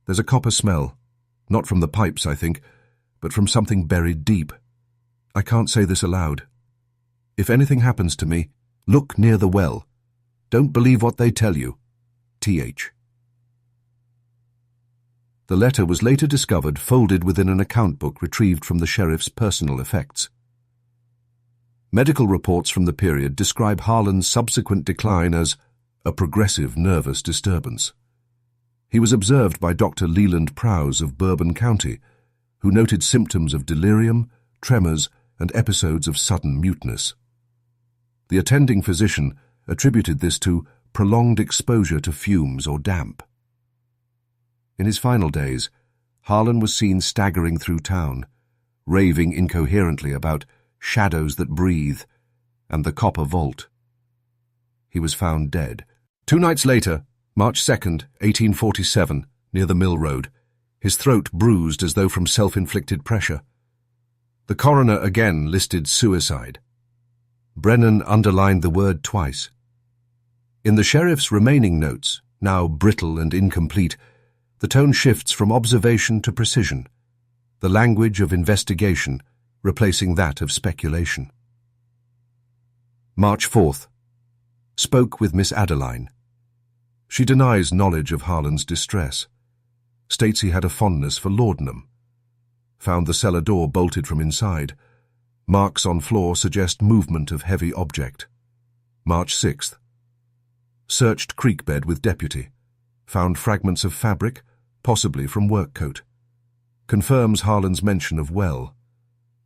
There's a copper smell, not from the pipes, I think, but from something buried deep. I can't say this aloud. If anything happens to me, look near the well. Don't believe what they tell you. T.H. The letter was later discovered folded within an account book retrieved from the sheriff's personal effects. Medical reports from the period describe Harlan's subsequent decline as a progressive nervous disturbance. He was observed by Dr. Leland Prowse of Bourbon County, who noted symptoms of delirium, tremors, and episodes of sudden muteness. The attending physician attributed this to prolonged exposure to fumes or damp. In his final days, Harlan was seen staggering through town, raving incoherently about shadows that breathe and the copper vault. He was found dead. 2 nights later, March 2nd, 1847, near the Mill Road, his throat bruised as though from self-inflicted pressure. The coroner again listed suicide. Brennan underlined the word twice. In the sheriff's remaining notes, now brittle and incomplete, the tone shifts from observation to precision, the language of investigation replacing that of speculation. March 4th. Spoke with Miss Adeline. She denies knowledge of Harlan's distress. States he had a fondness for laudanum. Found the cellar door bolted from inside. Marks on floor suggest movement of heavy object. March 6th. Searched creek bed with deputy. Found fragments of fabric, possibly from work coat. Confirms Harlan's mention of well.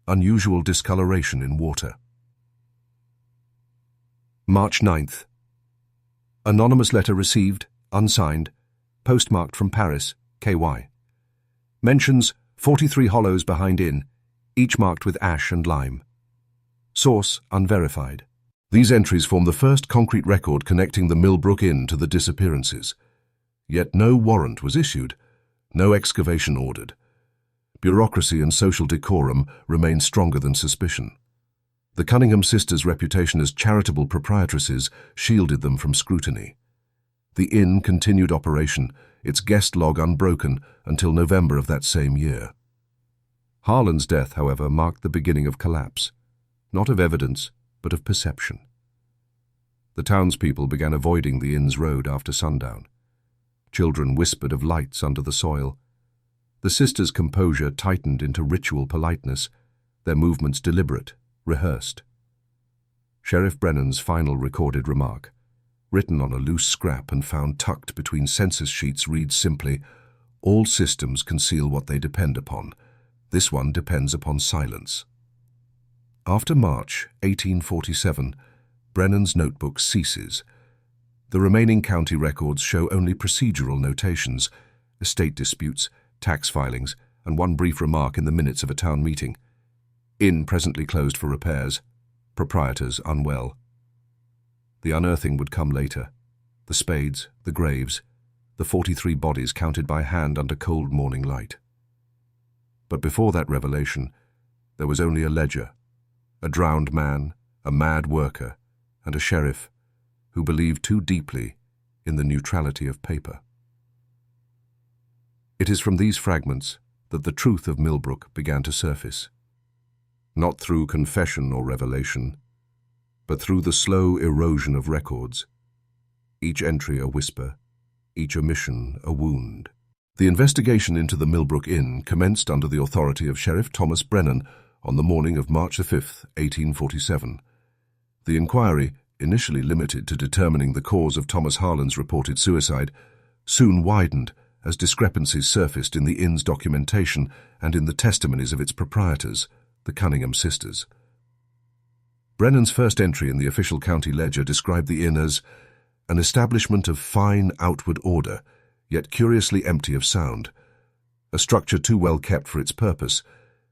Unusual discoloration in water. March 9th. Anonymous letter received, unsigned, postmarked from Paris, KY. Mentions 43 hollows behind inn, each marked with ash and lime. Source unverified. These entries form the first concrete record connecting the Milbrook Inn to the disappearances. Yet no warrant was issued, no excavation ordered. Bureaucracy and social decorum remain stronger than suspicion. The Cunningham Sisters' reputation as charitable proprietresses shielded them from scrutiny. The inn continued operation, its guest log unbroken until November of that same year. Harlan's death, however, marked the beginning of collapse, not of evidence, but of perception. The townspeople began avoiding the inn's road after sundown. Children whispered of lights under the soil. The sisters' composure tightened into ritual politeness, their movements deliberate, rehearsed. Sheriff Brennan's final recorded remark, written on a loose scrap and found tucked between census sheets, reads simply, "All systems conceal what they depend upon. This one depends upon silence." After March 1847, Brennan's notebook ceases. The remaining county records show only procedural notations, estate disputes, tax filings, and one brief remark in the minutes of a town meeting. Inn presently closed for repairs. Proprietors unwell. The unearthing would come later. The spades, the graves, the 43 bodies counted by hand under cold morning light. But before that revelation, there was only a ledger, a drowned man, a mad worker, and a sheriff who believed too deeply in the neutrality of paper. It is from these fragments that the truth of Milbrook began to surface. Not through confession or revelation, but through the slow erosion of records, each entry a whisper, each omission a wound. The investigation into the Milbrook Inn commenced under the authority of Sheriff Thomas Brennan on the morning of March 5, 1847. The inquiry, initially limited to determining the cause of Thomas Harlan's reported suicide, soon widened as discrepancies surfaced in the inn's documentation and in the testimonies of its proprietors, the Cunningham Sisters. Brennan's first entry in the official county ledger described the inn as an establishment of fine outward order, yet curiously empty of sound, a structure too well kept for its purpose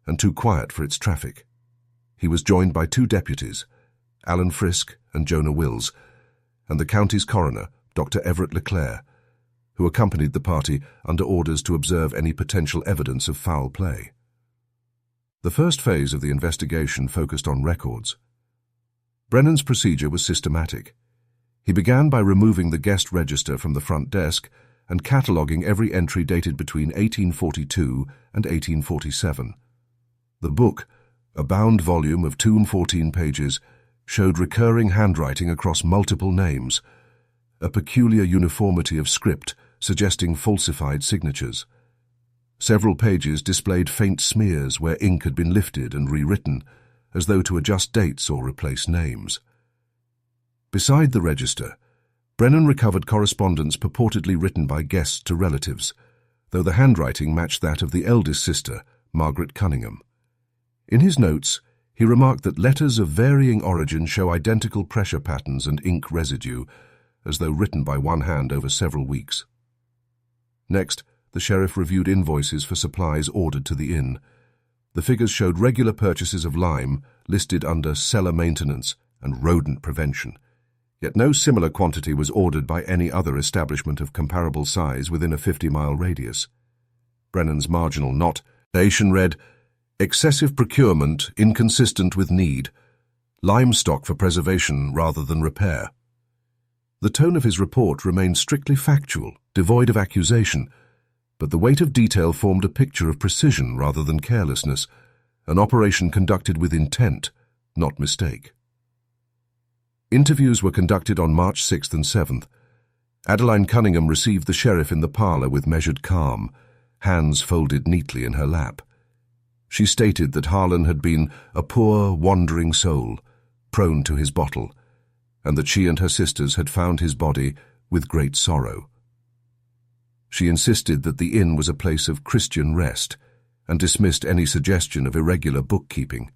and too quiet for its traffic. He was joined by 2 deputies, Alan Frisk and Jonah Wills, and the county's coroner, Dr. Everett Leclerc, who accompanied the party under orders to observe any potential evidence of foul play. The first phase of the investigation focused on records. Brennan's procedure was systematic. He began by removing the guest register from the front desk and cataloguing every entry dated between 1842 and 1847. The book, a bound volume of 214 pages, showed recurring handwriting across multiple names, a peculiar uniformity of script suggesting falsified signatures. Several pages displayed faint smears where ink had been lifted and rewritten, as though to adjust dates or replace names. Beside the register, Brennan recovered correspondence purportedly written by guests to relatives, though the handwriting matched that of the eldest sister, Margaret Cunningham. In his notes, he remarked that letters of varying origin show identical pressure patterns and ink residue, as though written by one hand over several weeks. Next, the sheriff reviewed invoices for supplies ordered to the inn. The figures showed regular purchases of lime listed under cellar maintenance and rodent prevention, yet no similar quantity was ordered by any other establishment of comparable size within a 50-mile radius. Brennan's marginal notation read, "Excessive procurement inconsistent with need. Lime stock for preservation rather than repair." The tone of his report remained strictly factual, devoid of accusation, but the weight of detail formed a picture of precision rather than carelessness, an operation conducted with intent, not mistake. Interviews were conducted on March 6th and 7th. Adeline Cunningham received the sheriff in the parlour with measured calm, hands folded neatly in her lap. She stated that Harlan had been a poor, wandering soul, prone to his bottle, and that she and her sisters had found his body with great sorrow. She insisted that the inn was a place of Christian rest and dismissed any suggestion of irregular bookkeeping.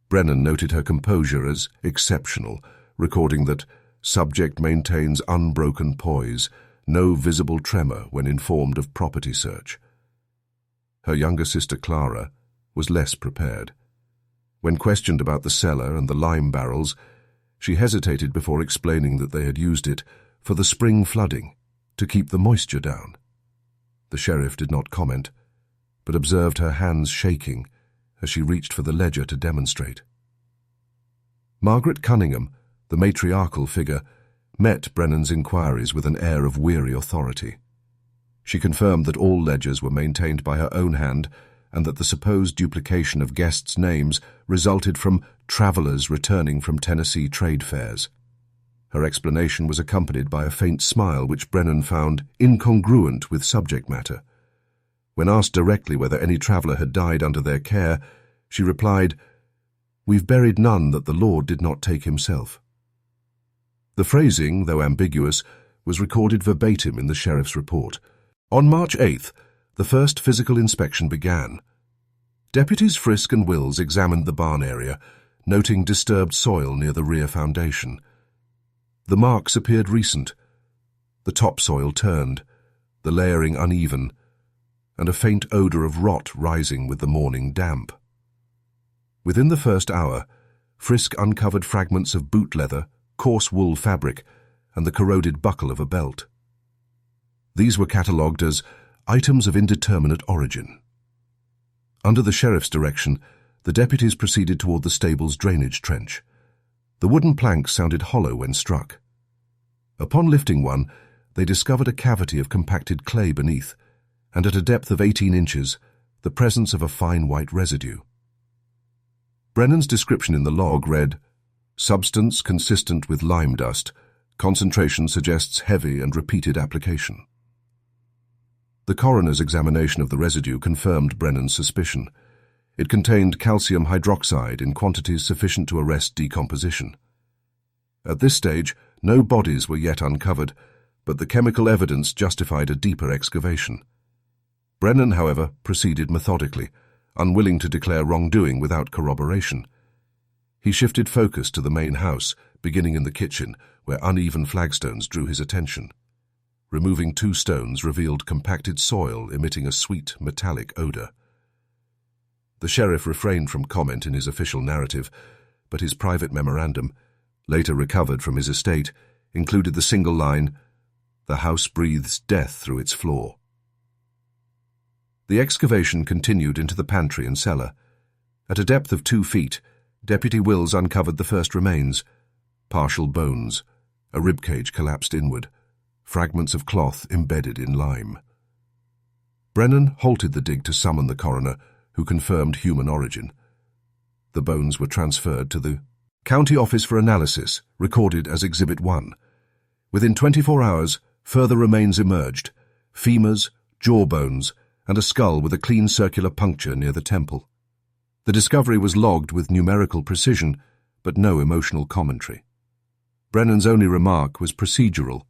Brennan noted her composure as exceptional, recording that subject maintains unbroken poise, no visible tremor when informed of property search. Her younger sister Clara was less prepared. When questioned about the cellar and the lime barrels, she hesitated before explaining that they had used it for the spring flooding, to keep the moisture down. The sheriff did not comment, but observed her hands shaking as she reached for the ledger to demonstrate. Margaret Cunningham, the matriarchal figure, met Brennan's inquiries with an air of weary authority. She confirmed that all ledgers were maintained by her own hand and that the supposed duplication of guests' names resulted from travelers returning from Tennessee trade fairs. Her explanation was accompanied by a faint smile which Brennan found incongruent with subject matter. When asked directly whether any traveler had died under their care, she replied, "We've buried none that the Lord did not take himself." The phrasing, though ambiguous, was recorded verbatim in the sheriff's report. On March 8th, the first physical inspection began. Deputies Frisk and Wills examined the barn area, noting disturbed soil near the rear foundation. The marks appeared recent. The topsoil turned, the layering uneven, and a faint odor of rot rising with the morning damp. Within the first hour, Frisk uncovered fragments of boot leather, coarse wool fabric, and the corroded buckle of a belt. These were catalogued as items of indeterminate origin. Under the sheriff's direction, the deputies proceeded toward the stable's drainage trench. The wooden planks sounded hollow when struck. Upon lifting one, they discovered a cavity of compacted clay beneath, and at a depth of 18 inches, the presence of a fine white residue. Brennan's description in the log read, "Substance consistent with lime dust. Concentration suggests heavy and repeated application." The coroner's examination of the residue confirmed Brennan's suspicion. It contained calcium hydroxide in quantities sufficient to arrest decomposition. At this stage, no bodies were yet uncovered, but the chemical evidence justified a deeper excavation. Brennan, however, proceeded methodically, unwilling to declare wrongdoing without corroboration. He shifted focus to the main house, beginning in the kitchen, where uneven flagstones drew his attention. Removing 2 stones revealed compacted soil emitting a sweet, metallic odor. The sheriff refrained from comment in his official narrative, but his private memorandum, later recovered from his estate, included the single line, "The house breathes death through its floor." The excavation continued into the pantry and cellar. At a depth of 2 feet, Deputy Wills uncovered the first remains: partial bones, a ribcage collapsed inward, fragments of cloth embedded in lime. Brennan halted the dig to summon the coroner, who confirmed human origin. The bones were transferred to the County Office for analysis, recorded as Exhibit 1. Within 24 hours, further remains emerged: femurs, jawbones, and a skull with a clean circular puncture near the temple. The discovery was logged with numerical precision, but no emotional commentary. Brennan's only remark was procedural.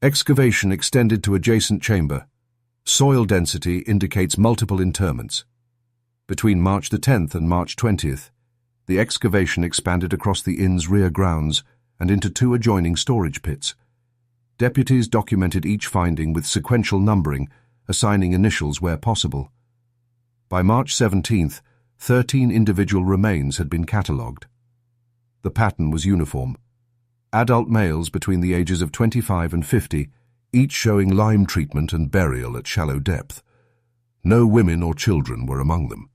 Excavation extended to adjacent chamber. Soil density indicates multiple interments. Between March the 10th and March 20th, the excavation expanded across the inn's rear grounds and into 2 adjoining storage pits. Deputies documented each finding with sequential numbering, assigning initials where possible. By March 17th, 13 individual remains had been catalogued. The pattern was uniform. Adult males between the ages of 25 and 50, each showing lime treatment and burial at shallow depth. No women or children were among them.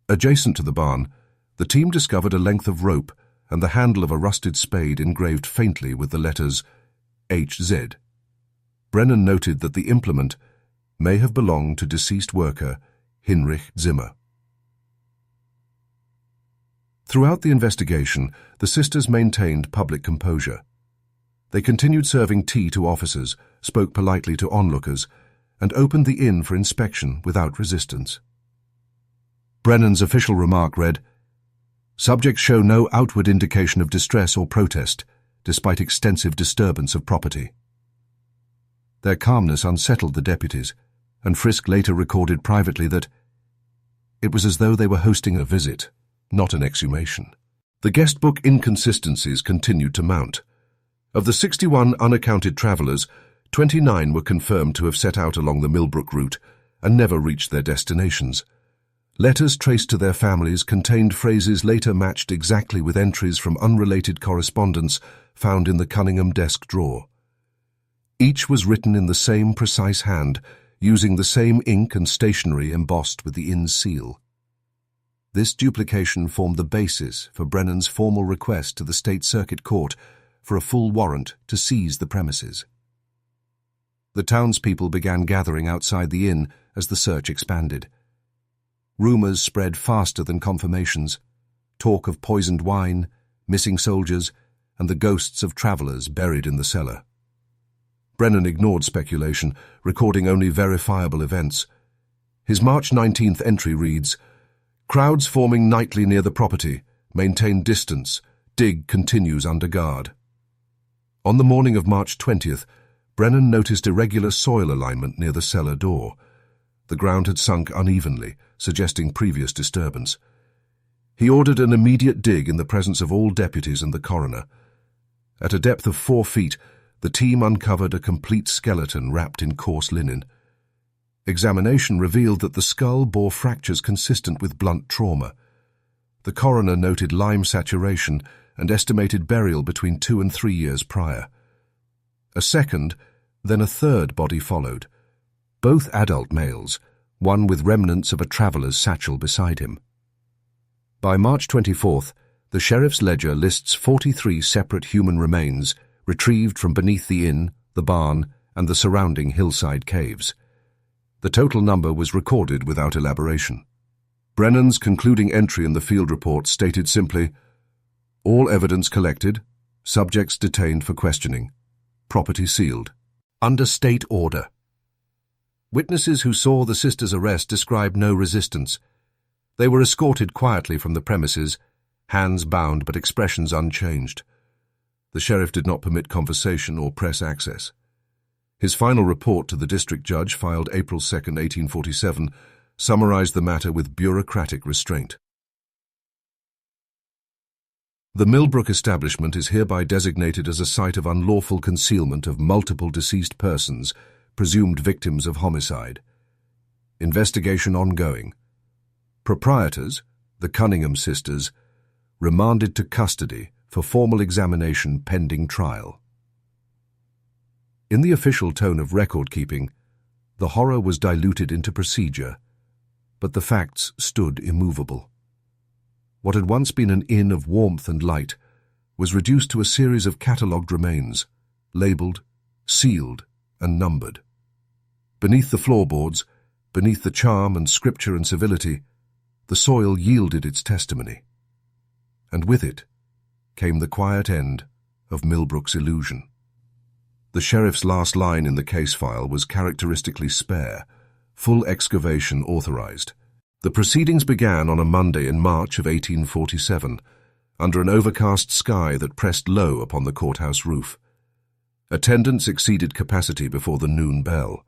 Adjacent to the barn, the team discovered a length of rope and the handle of a rusted spade engraved faintly with the letters HZ. Brennan noted that the implement may have belonged to deceased worker Hinrich Zimmer. Throughout the investigation, the sisters maintained public composure. They continued serving tea to officers, spoke politely to onlookers, and opened the inn for inspection without resistance. Brennan's official remark read, "Subjects show no outward indication of distress or protest, despite extensive disturbance of property." Their calmness unsettled the deputies, and Frisk later recorded privately that it was as though they were hosting a visit, not an exhumation. The guestbook inconsistencies continued to mount. Of the 61 unaccounted travellers, 29 were confirmed to have set out along the Milbrook route and never reached their destinations. Letters traced to their families contained phrases later matched exactly with entries from unrelated correspondence found in the Cunningham desk drawer. Each was written in the same precise hand, using the same ink and stationery embossed with the inn seal. This duplication formed the basis for Brennan's formal request to the State Circuit Court for a full warrant to seize the premises. The townspeople began gathering outside the inn as the search expanded. Rumours spread faster than confirmations. Talk of poisoned wine, missing soldiers, and the ghosts of travellers buried in the cellar. Brennan ignored speculation, recording only verifiable events. His March 19th entry reads, "Crowds forming nightly near the property. Maintain distance. Dig continues under guard." On the morning of March 20th, Brennan noticed irregular soil alignment near the cellar door. The ground had sunk unevenly, suggesting previous disturbance. He ordered an immediate dig in the presence of all deputies and the coroner. At a depth of 4 feet, the team uncovered a complete skeleton wrapped in coarse linen. Examination revealed that the skull bore fractures consistent with blunt trauma. The coroner noted lime saturation and estimated burial between 2 and 3 years prior. A second, then a third body followed. Both adult males, one with remnants of a traveller's satchel beside him. By March 24th, the sheriff's ledger lists 43 separate human remains retrieved from beneath the inn, the barn, and the surrounding hillside caves. The total number was recorded without elaboration. Brennan's concluding entry in the field report stated simply, "All evidence collected, subjects detained for questioning, property sealed, under state order." Witnesses who saw the sisters' arrest described no resistance. They were escorted quietly from the premises, hands bound but expressions unchanged. The sheriff did not permit conversation or press access. His final report to the district judge, filed April 2, 1847, summarized the matter with bureaucratic restraint. The Milbrook establishment is hereby designated as a site of unlawful concealment of multiple deceased persons, presumed victims of homicide. Investigation ongoing. Proprietors, the Cunningham Sisters, remanded to custody for formal examination pending trial. In the official tone of record-keeping, the horror was diluted into procedure, but the facts stood immovable. What had once been an inn of warmth and light was reduced to a series of catalogued remains, labelled, sealed, and numbered. Beneath the floorboards, beneath the charm and scripture and civility, the soil yielded its testimony. And with it came the quiet end of Milbrook's illusion. The sheriff's last line in the case file was characteristically spare, full excavation authorized. The proceedings began on a Monday in March of 1847, under an overcast sky that pressed low upon the courthouse roof. Attendance exceeded capacity before the noon bell.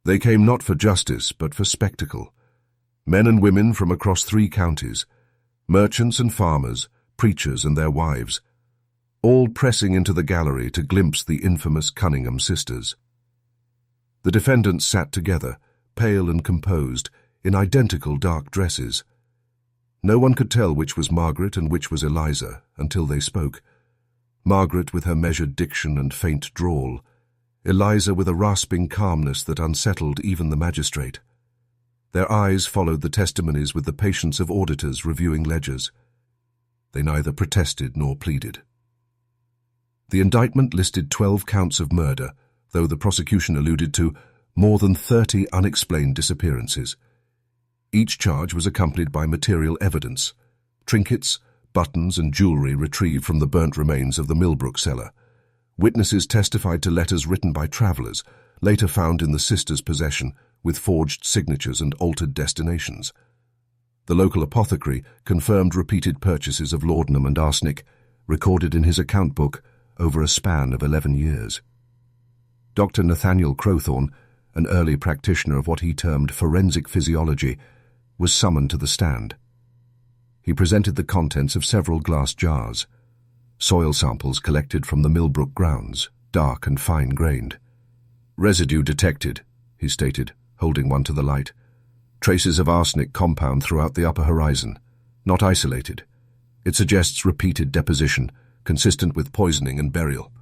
They came not for justice, but for spectacle. Men and women from across 3 counties, merchants and farmers, preachers and their wives, all pressing into the gallery to glimpse the infamous Cunningham Sisters. The defendants sat together, pale and composed, in identical dark dresses. No one could tell which was Margaret and which was Eliza until they spoke. Margaret with her measured diction and faint drawl, Eliza with a rasping calmness that unsettled even the magistrate. Their eyes followed the testimonies with the patience of auditors reviewing ledgers. They neither protested nor pleaded. The indictment listed 12 counts of murder, though the prosecution alluded to more than 30 unexplained disappearances. Each charge was accompanied by material evidence, trinkets, buttons and jewellery retrieved from the burnt remains of the Milbrook cellar. Witnesses testified to letters written by travellers, later found in the sisters' possession, with forged signatures and altered destinations. The local apothecary confirmed repeated purchases of laudanum and arsenic, recorded in his account book over a span of 11 years. Dr. Nathaniel Crowthorne, an early practitioner of what he termed forensic physiology, was summoned to the stand. He presented the contents of several glass jars, soil samples collected from the Milbrook grounds, dark and fine-grained. "Residue detected," he stated, holding one to the light. "Traces of arsenic compound throughout the upper horizon, not isolated. It suggests repeated deposition, consistent with poisoning and burial."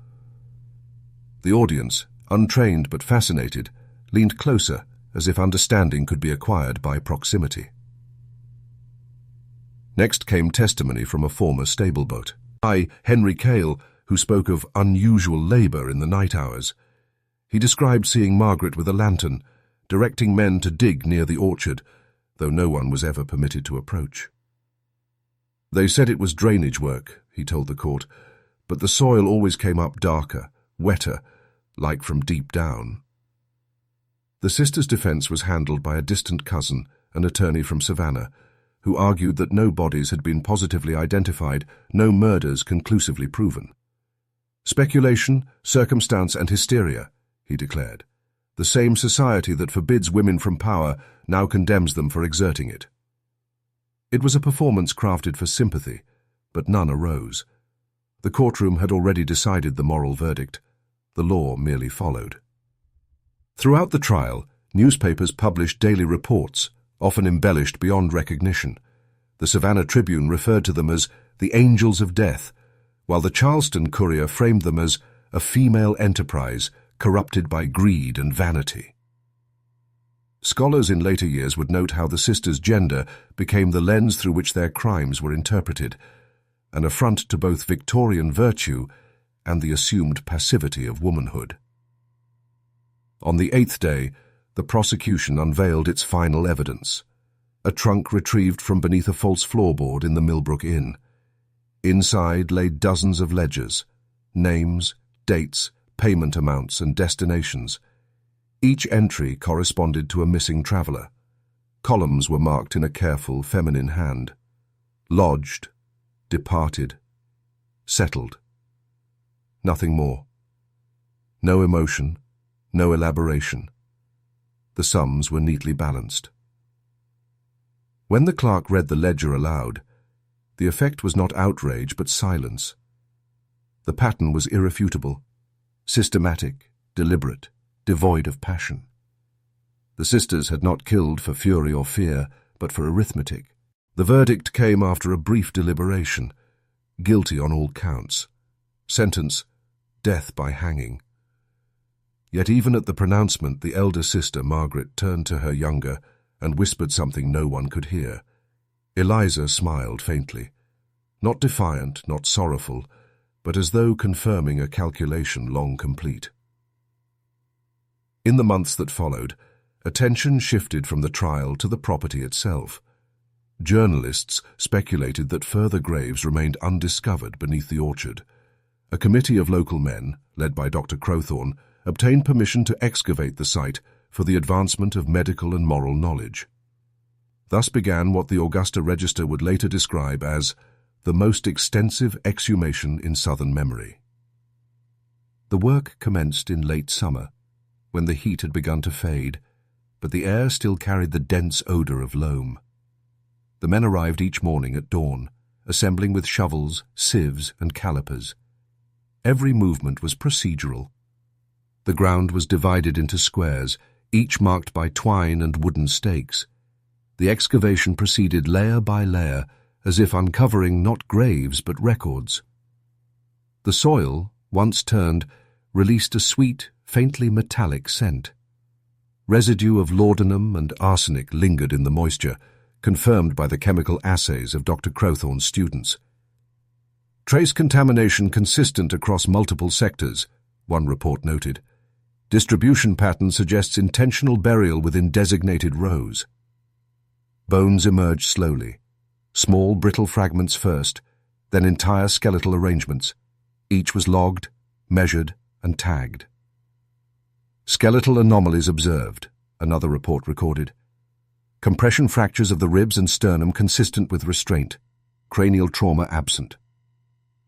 The audience, untrained but fascinated, leaned closer, as if understanding could be acquired by proximity. Next came testimony from a former stableboat. Henry Cale, who spoke of unusual labour in the night hours. He described seeing Margaret with a lantern, directing men to dig near the orchard, though no one was ever permitted to approach. "They said it was drainage work," he told the court, "but the soil always came up darker, wetter, like from deep down." The sisters' defence was handled by a distant cousin, an attorney from Savannah, who argued that no bodies had been positively identified, no murders conclusively proven. "Speculation, circumstance, and hysteria," he declared. "The same society that forbids women from power now condemns them for exerting it." It was a performance crafted for sympathy, but none arose. The courtroom had already decided the moral verdict. The law merely followed. Throughout the trial, newspapers published daily reports, often embellished beyond recognition. The Savannah Tribune referred to them as the Angels of Death, while the Charleston Courier framed them as a female enterprise corrupted by greed and vanity. Scholars in later years would note how the sisters' gender became the lens through which their crimes were interpreted, an affront to both Victorian virtue and the assumed passivity of womanhood. On the 8th day, the prosecution unveiled its final evidence, a trunk retrieved from beneath a false floorboard in the Milbrook Inn. Inside lay dozens of ledgers, names, dates, payment amounts, and destinations. Each entry corresponded to a missing traveller. Columns were marked in a careful feminine hand. Lodged, departed, settled. Nothing more. No emotion, no elaboration. The sums were neatly balanced. When the clerk read the ledger aloud, the effect was not outrage but silence. The pattern was irrefutable, systematic, deliberate, devoid of passion. The sisters had not killed for fury or fear, but for arithmetic. The verdict came after a brief deliberation, guilty on all counts. Sentence, death by hanging. Yet even at the pronouncement, the elder sister, Margaret, turned to her younger and whispered something no one could hear. Eliza smiled faintly, not defiant, not sorrowful, but as though confirming a calculation long complete. In the months that followed, attention shifted from the trial to the property itself. Journalists speculated that further graves remained undiscovered beneath the orchard. A committee of local men, led by Dr. Crowthorne, obtained permission to excavate the site for the advancement of medical and moral knowledge. Thus began what the Augusta Register would later describe as the most extensive exhumation in Southern memory. The work commenced in late summer, when the heat had begun to fade, but the air still carried the dense odour of loam. The men arrived each morning at dawn, assembling with shovels, sieves, and calipers. Every movement was procedural. The ground was divided into squares, each marked by twine and wooden stakes. The excavation proceeded layer by layer, as if uncovering not graves but records. The soil, once turned, released a sweet, faintly metallic scent. Residue of laudanum and arsenic lingered in the moisture, confirmed by the chemical assays of Dr. Crowthorne's students. Trace contamination consistent across multiple sectors, one report noted. Distribution pattern suggests intentional burial within designated rows. Bones emerged slowly, small brittle fragments first, then entire skeletal arrangements. Each was logged, measured, and tagged. Skeletal anomalies observed, another report recorded. Compression fractures of the ribs and sternum consistent with restraint, cranial trauma absent.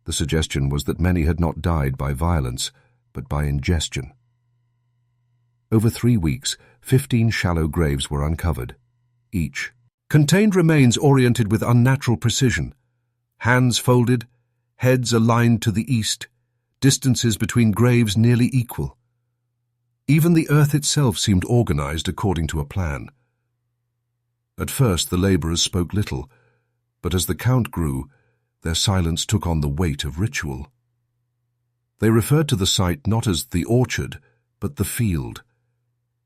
The suggestion was that many had not died by violence, but by ingestion. Over 3 weeks, 15 shallow graves were uncovered. Each contained remains oriented with unnatural precision. Hands folded, heads aligned to the east, distances between graves nearly equal. Even the earth itself seemed organized according to a plan. At first the laborers spoke little, but as the count grew, their silence took on the weight of ritual. They referred to the site not as the orchard, but the field.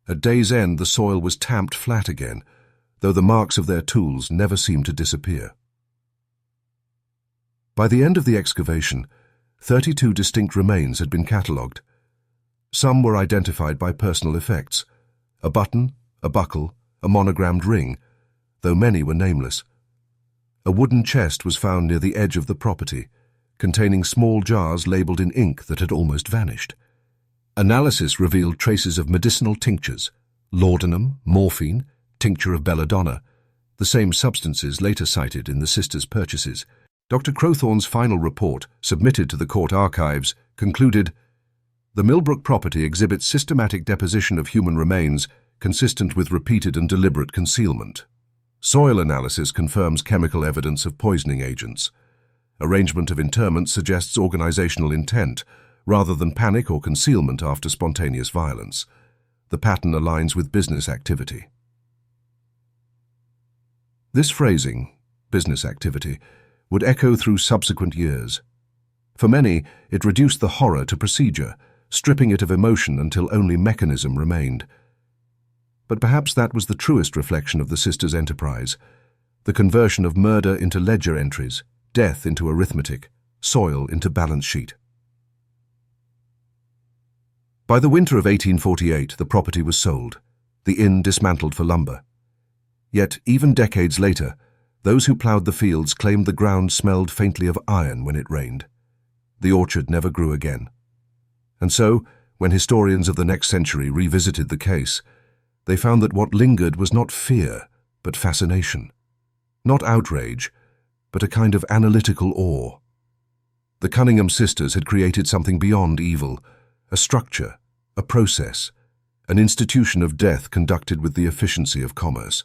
At day's end the soil was tamped flat again, though the marks of their tools never seemed to disappear. By the end of the excavation, 32 distinct remains had been catalogued. Some were identified by personal effects: a button, a buckle, a monogrammed ring, though many were nameless. A wooden chest was found near the edge of the property, containing small jars labelled in ink that had almost vanished. Analysis revealed traces of medicinal tinctures, laudanum, morphine, tincture of belladonna, the same substances later cited in the sisters' purchases. Dr. Crowthorne's final report, submitted to the court archives, concluded, "The Milbrook property exhibits systematic deposition of human remains consistent with repeated and deliberate concealment. Soil analysis confirms chemical evidence of poisoning agents. Arrangement of interment suggests organizational intent, rather than panic or concealment after spontaneous violence. The pattern aligns with business activity." This phrasing, business activity, would echo through subsequent years. For many, it reduced the horror to procedure, stripping it of emotion until only mechanism remained. But perhaps that was the truest reflection of the sisters' enterprise, the conversion of murder into ledger entries, death into arithmetic, soil into balance sheet. By the winter of 1848, the property was sold, the inn dismantled for lumber. Yet, even decades later, those who ploughed the fields claimed the ground smelled faintly of iron when it rained. The orchard never grew again. And so, when historians of the next century revisited the case, they found that what lingered was not fear, but fascination. Not outrage, but a kind of analytical awe. The Cunningham Sisters had created something beyond evil, a structure, a process, an institution of death conducted with the efficiency of commerce.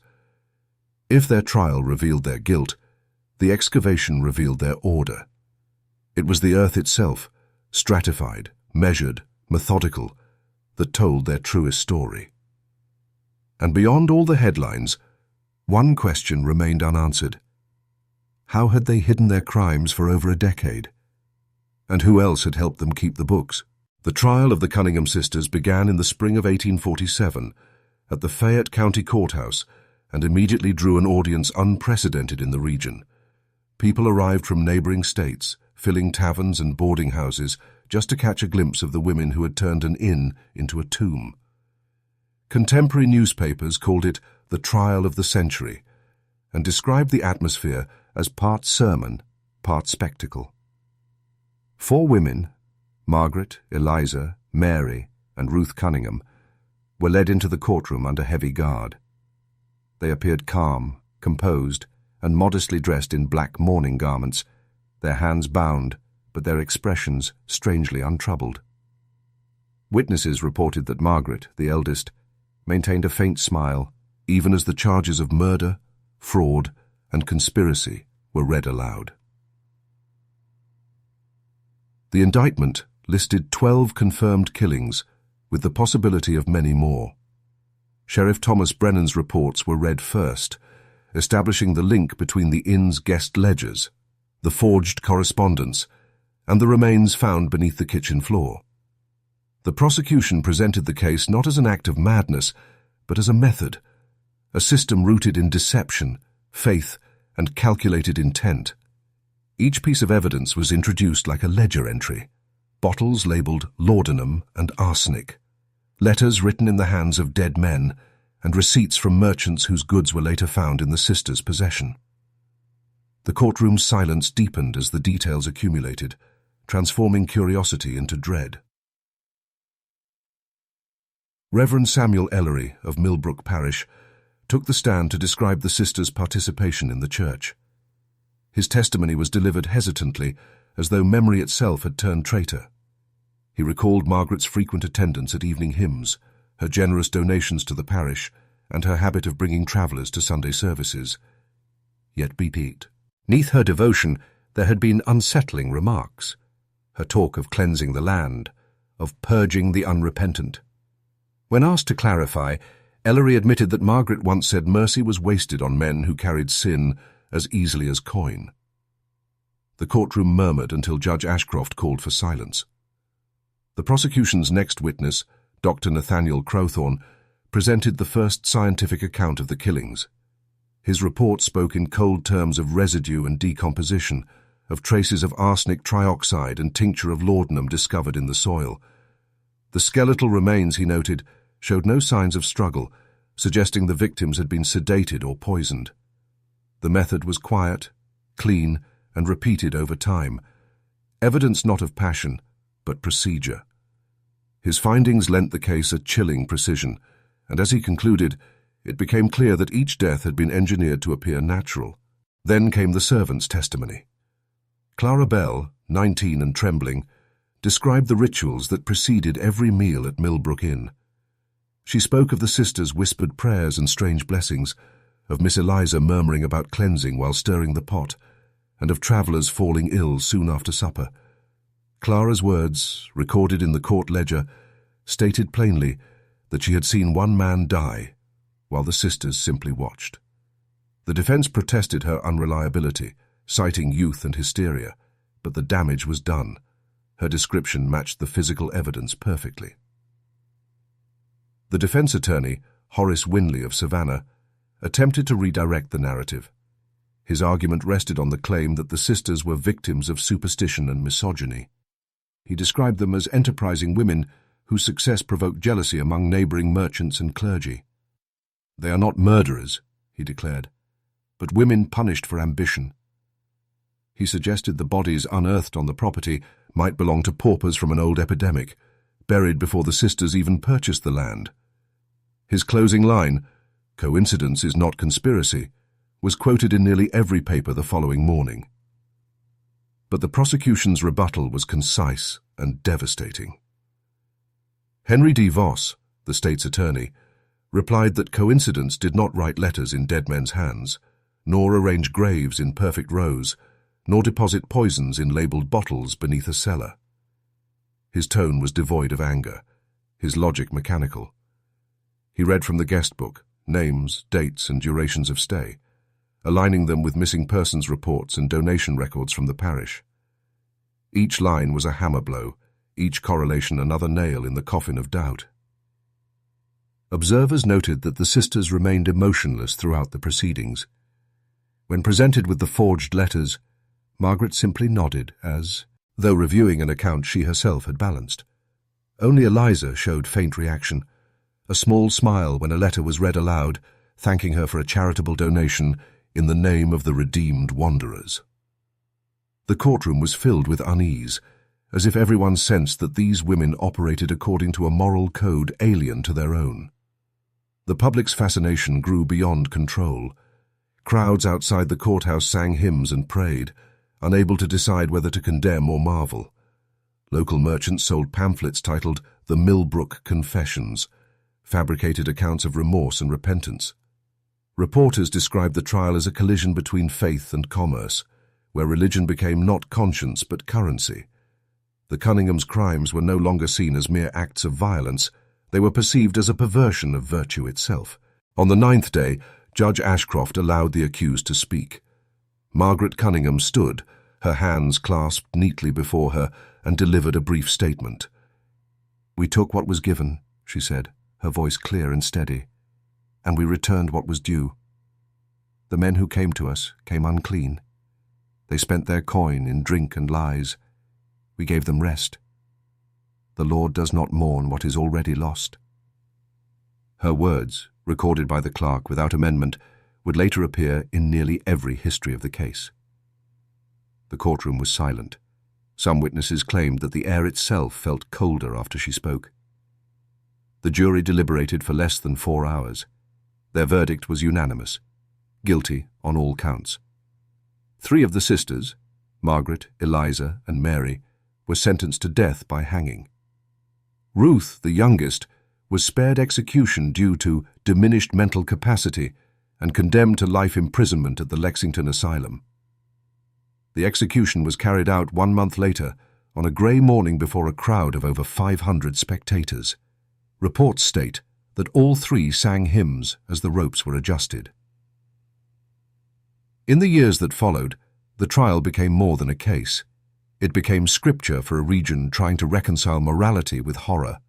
If their trial revealed their guilt, the excavation revealed their order. It was the earth itself, stratified, measured, methodical, that told their truest story. And beyond all the headlines, one question remained unanswered. How had they hidden their crimes for over a decade? And who else had helped them keep the books? The trial of the Cunningham Sisters began in the spring of 1847 at the Fayette County Courthouse and immediately drew an audience unprecedented in the region. People arrived from neighboring states, filling taverns and boarding houses just to catch a glimpse of the women who had turned an inn into a tomb. Contemporary newspapers called it the trial of the century and described the atmosphere as part sermon, part spectacle. 4 women, Margaret, Eliza, Mary, and Ruth Cunningham, were led into the courtroom under heavy guard. They appeared calm, composed, and modestly dressed in black mourning garments, their hands bound, but their expressions strangely untroubled. Witnesses reported that Margaret, the eldest, maintained a faint smile, even as the charges of murder, fraud, and conspiracy were read aloud. The indictment listed 12 confirmed killings, with the possibility of many more. Sheriff Thomas Brennan's reports were read first, establishing the link between the inn's guest ledgers, the forged correspondence, and the remains found beneath the kitchen floor. The prosecution presented the case not as an act of madness, but as a method, a system rooted in deception, faith, and calculated intent. Each piece of evidence was introduced like a ledger entry: bottles labelled laudanum and arsenic, letters written in the hands of dead men, and receipts from merchants whose goods were later found in the sisters' possession. The courtroom's silence deepened as the details accumulated, transforming curiosity into dread. Reverend Samuel Ellery of Milbrook Parish took the stand to describe the sisters' participation in the church. His testimony was delivered hesitantly, as though memory itself had turned traitor. He recalled Margaret's frequent attendance at evening hymns, her generous donations to the parish, and her habit of bringing travellers to Sunday services. Yet beneath her devotion there had been unsettling remarks. Her talk of cleansing the land, of purging the unrepentant. When asked to clarify, Ellery admitted that Margaret once said mercy was wasted on men who carried sin as easily as coin. The courtroom murmured until Judge Ashcroft called for silence. The prosecution's next witness, Dr. Nathaniel Crowthorne, presented the first scientific account of the killings. His report spoke in cold terms of residue and decomposition, of traces of arsenic trioxide and tincture of laudanum discovered in the soil. The skeletal remains, he noted, showed no signs of struggle, suggesting the victims had been sedated or poisoned. The method was quiet, clean, and repeated over time, evidence not of passion, but procedure. His findings lent the case a chilling precision, and as he concluded, it became clear that each death had been engineered to appear natural. Then came the servant's testimony. Clara Bell, 19 and trembling, described the rituals that preceded every meal at Milbrook Inn. She spoke of the sisters' whispered prayers and strange blessings, of Miss Eliza murmuring about cleansing while stirring the pot, and of travellers falling ill soon after supper. Clara's words, recorded in the court ledger, stated plainly that she had seen one man die, while the sisters simply watched. The defence protested her unreliability, citing youth and hysteria, but the damage was done. Her description matched the physical evidence perfectly. The defence attorney, Horace Winley of Savannah, attempted to redirect the narrative. His argument rested on the claim that the sisters were victims of superstition and misogyny. He described them as enterprising women whose success provoked jealousy among neighbouring merchants and clergy. "They are not murderers," he declared, "but women punished for ambition." He suggested the bodies unearthed on the property might belong to paupers from an old epidemic, buried before the sisters even purchased the land. His closing line, "Coincidence is not conspiracy," was quoted in nearly every paper the following morning. But the prosecution's rebuttal was concise and devastating. Henry D. Voss, the state's attorney, replied that coincidence did not write letters in dead men's hands, nor arrange graves in perfect rows, nor deposit poisons in labelled bottles beneath a cellar. His tone was devoid of anger, his logic mechanical. He read from the guest book, names, dates, and durations of stay, aligning them with missing persons reports and donation records from the parish. Each line was a hammer blow, each correlation another nail in the coffin of doubt. Observers noted that the sisters remained emotionless throughout the proceedings. When presented with the forged letters, Margaret simply nodded as, though reviewing an account she herself had balanced. Only Eliza showed faint reaction, a small smile when a letter was read aloud, thanking her for a charitable donation in the name of the redeemed wanderers. The courtroom was filled with unease, as if everyone sensed that these women operated according to a moral code alien to their own. The public's fascination grew beyond control. Crowds outside the courthouse sang hymns and prayed, unable to decide whether to condemn or marvel. Local merchants sold pamphlets titled The Milbrook Confessions, fabricated accounts of remorse and repentance. Reporters described the trial as a collision between faith and commerce, where religion became not conscience but currency. The Cunninghams' crimes were no longer seen as mere acts of violence, they were perceived as a perversion of virtue itself. On the 9th day, Judge Ashcroft allowed the accused to speak. Margaret Cunningham stood, her hands clasped neatly before her, and delivered a brief statement. "We took what was given," she said, her voice clear and steady, "and we returned what was due. The men who came to us came unclean. They spent their coin in drink and lies. We gave them rest. The Lord does not mourn what is already lost." Her words, recorded by the clerk without amendment, would later appear in nearly every history of the case. The courtroom was silent. Some witnesses claimed that the air itself felt colder after she spoke. The jury deliberated for less than 4 hours. Their verdict was unanimous, guilty on all counts. 3 of the sisters, Margaret, Eliza, and Mary, were sentenced to death by hanging. Ruth, the youngest, was spared execution due to diminished mental capacity and condemned to life imprisonment at the Lexington Asylum. The execution was carried out 1 month later, on a grey morning before a crowd of over 500 spectators. Reports state that all three sang hymns as the ropes were adjusted. In the years that followed, the trial became more than a case. It became scripture for a region trying to reconcile morality with horror.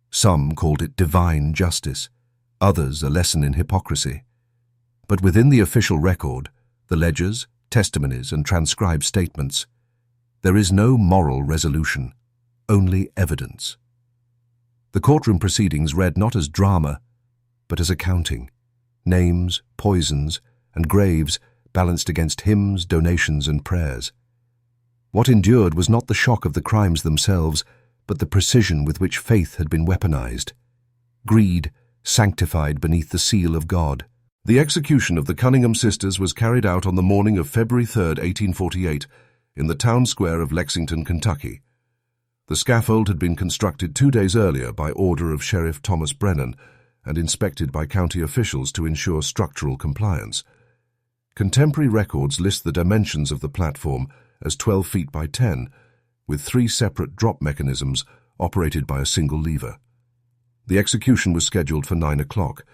Some called it divine justice, others a lesson in hypocrisy. But within the official record, the ledgers, testimonies, and transcribed statements, there is no moral resolution, only evidence. The courtroom proceedings read not as drama, but as accounting. Names, poisons, and graves balanced against hymns, donations, and prayers. What endured was not the shock of the crimes themselves, but the precision with which faith had been weaponized. Greed sanctified beneath the seal of God. The execution of the Cunningham Sisters was carried out on the morning of February 3, 1848, in the town square of Lexington, Kentucky. The scaffold had been constructed 2 days earlier by order of Sheriff Thomas Brennan and inspected by county officials to ensure structural compliance. Contemporary records list the dimensions of the platform as 12 feet by 10, with 3 separate drop mechanisms operated by a single lever. The execution was scheduled for 9 o'clock,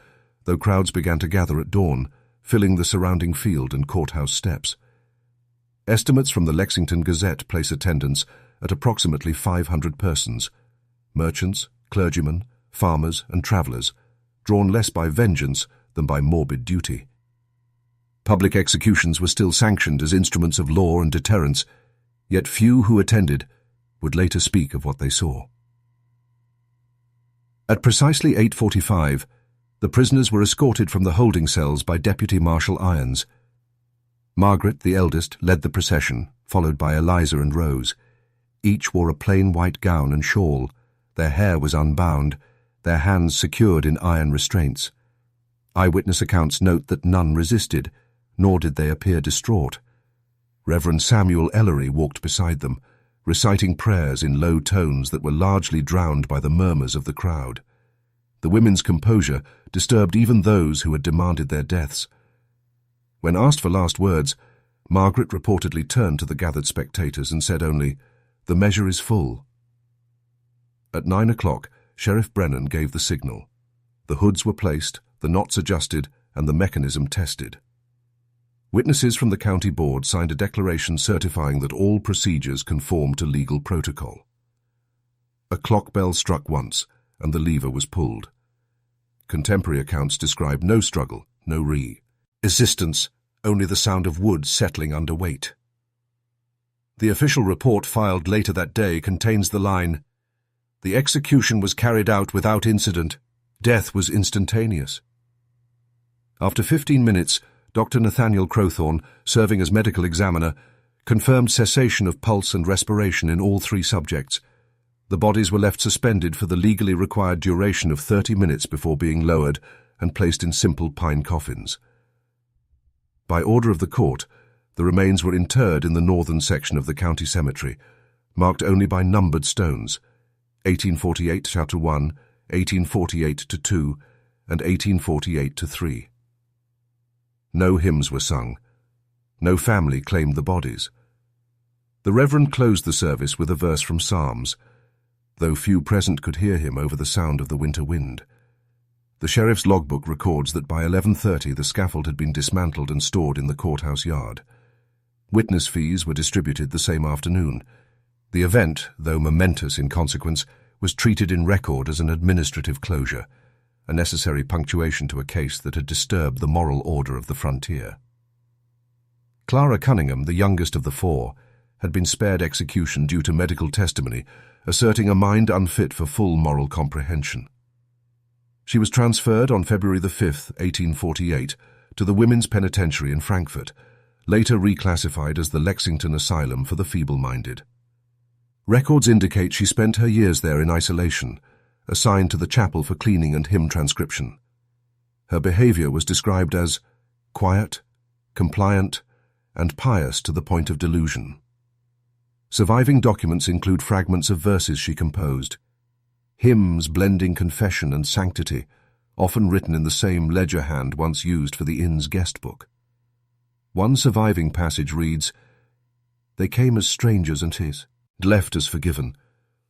though crowds began to gather at dawn, filling the surrounding field and courthouse steps. Estimates from the Lexington Gazette place attendance at approximately 500 persons, merchants, clergymen, farmers, and travelers, drawn less by vengeance than by morbid duty. Public executions were still sanctioned as instruments of law and deterrence, yet few who attended would later speak of what they saw. At precisely 8:45, the prisoners were escorted from the holding cells by Deputy Marshal Irons. Margaret, the eldest, led the procession, followed by Eliza and Rose. Each wore a plain white gown and shawl. Their hair was unbound, their hands secured in iron restraints. Eyewitness accounts note that none resisted, nor did they appear distraught. Reverend Samuel Ellery walked beside them, reciting prayers in low tones that were largely drowned by the murmurs of the crowd. The women's composure disturbed even those who had demanded their deaths. When asked for last words, Margaret reportedly turned to the gathered spectators and said only, "The measure is full." At 9 o'clock, Sheriff Brennan gave the signal. The hoods were placed, the knots adjusted, and the mechanism tested. Witnesses from the county board signed a declaration certifying that all procedures conformed to legal protocol. A clock bell struck once, and the lever was pulled. Contemporary accounts describe no struggle, no resistance, only the sound of wood settling under weight. The official report filed later that day contains the line, "The execution was carried out without incident. Death was instantaneous." After 15 minutes, Dr. Nathaniel Crowthorne, serving as medical examiner, confirmed cessation of pulse and respiration in all 3 subjects. The bodies were left suspended for the legally required duration of 30 minutes before being lowered and placed in simple pine coffins. By order of the court, the remains were interred in the northern section of the county cemetery, marked only by numbered stones, 1848 Chapter 1, 1848-2, and 1848-3. No hymns were sung. No family claimed the bodies. The Reverend closed the service with a verse from Psalms, though few present could hear him over the sound of the winter wind. The sheriff's logbook records that by 11:30 the scaffold had been dismantled and stored in the courthouse yard. Witness fees were distributed the same afternoon. The event, though momentous in consequence, was treated in record as an administrative closure, a necessary punctuation to a case that had disturbed the moral order of the frontier. Clara Cunningham, the youngest of the 4, had been spared execution due to medical testimony, asserting a mind unfit for full moral comprehension. She was transferred on February 5, 1848, to the Women's Penitentiary in Frankfort, later reclassified as the Lexington Asylum for the Feeble-Minded. Records indicate she spent her years there in isolation, assigned to the chapel for cleaning and hymn transcription. Her behavior was described as quiet, compliant, and pious to the point of delusion. Surviving documents include fragments of verses she composed. hymns blending confession and sanctity, often written in the same ledger hand once used for the inn's guest book. One surviving passage reads, "They came as strangers and his, left as forgiven.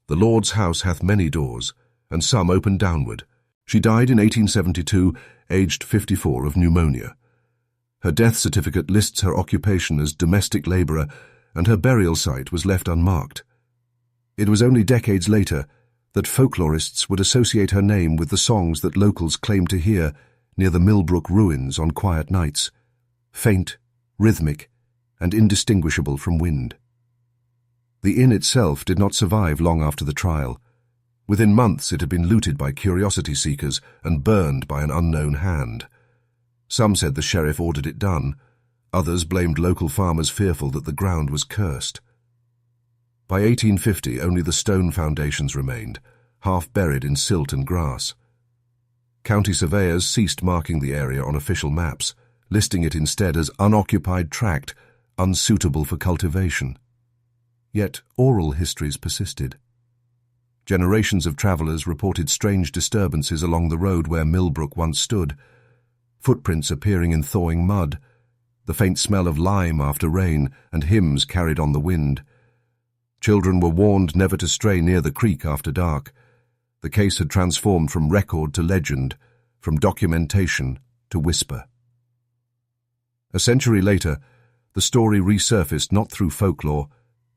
The Lord's house hath many doors, and some open downward." She died in 1872, aged 54, of pneumonia. Her death certificate lists her occupation as domestic labourer, and her burial site was left unmarked. It was only decades later that folklorists would associate her name with the songs that locals claimed to hear near the Milbrook ruins on quiet nights, faint, rhythmic, and indistinguishable from wind. The inn itself did not survive long after the trial. Within months it had been looted by curiosity seekers and burned by an unknown hand. Some said the sheriff ordered it done. Others blamed local farmers fearful that the ground was cursed. By 1850 only the stone foundations remained, half buried in silt and grass. County surveyors ceased marking the area on official maps, listing it instead as unoccupied tract, unsuitable for cultivation. Yet oral histories persisted. Generations of travellers reported strange disturbances along the road where Milbrook once stood, footprints appearing in thawing mud, the faint smell of lime after rain, and hymns carried on the wind. Children were warned never to stray near the creek after dark. The case had transformed from record to legend, from documentation to whisper. A century later, the story resurfaced not through folklore,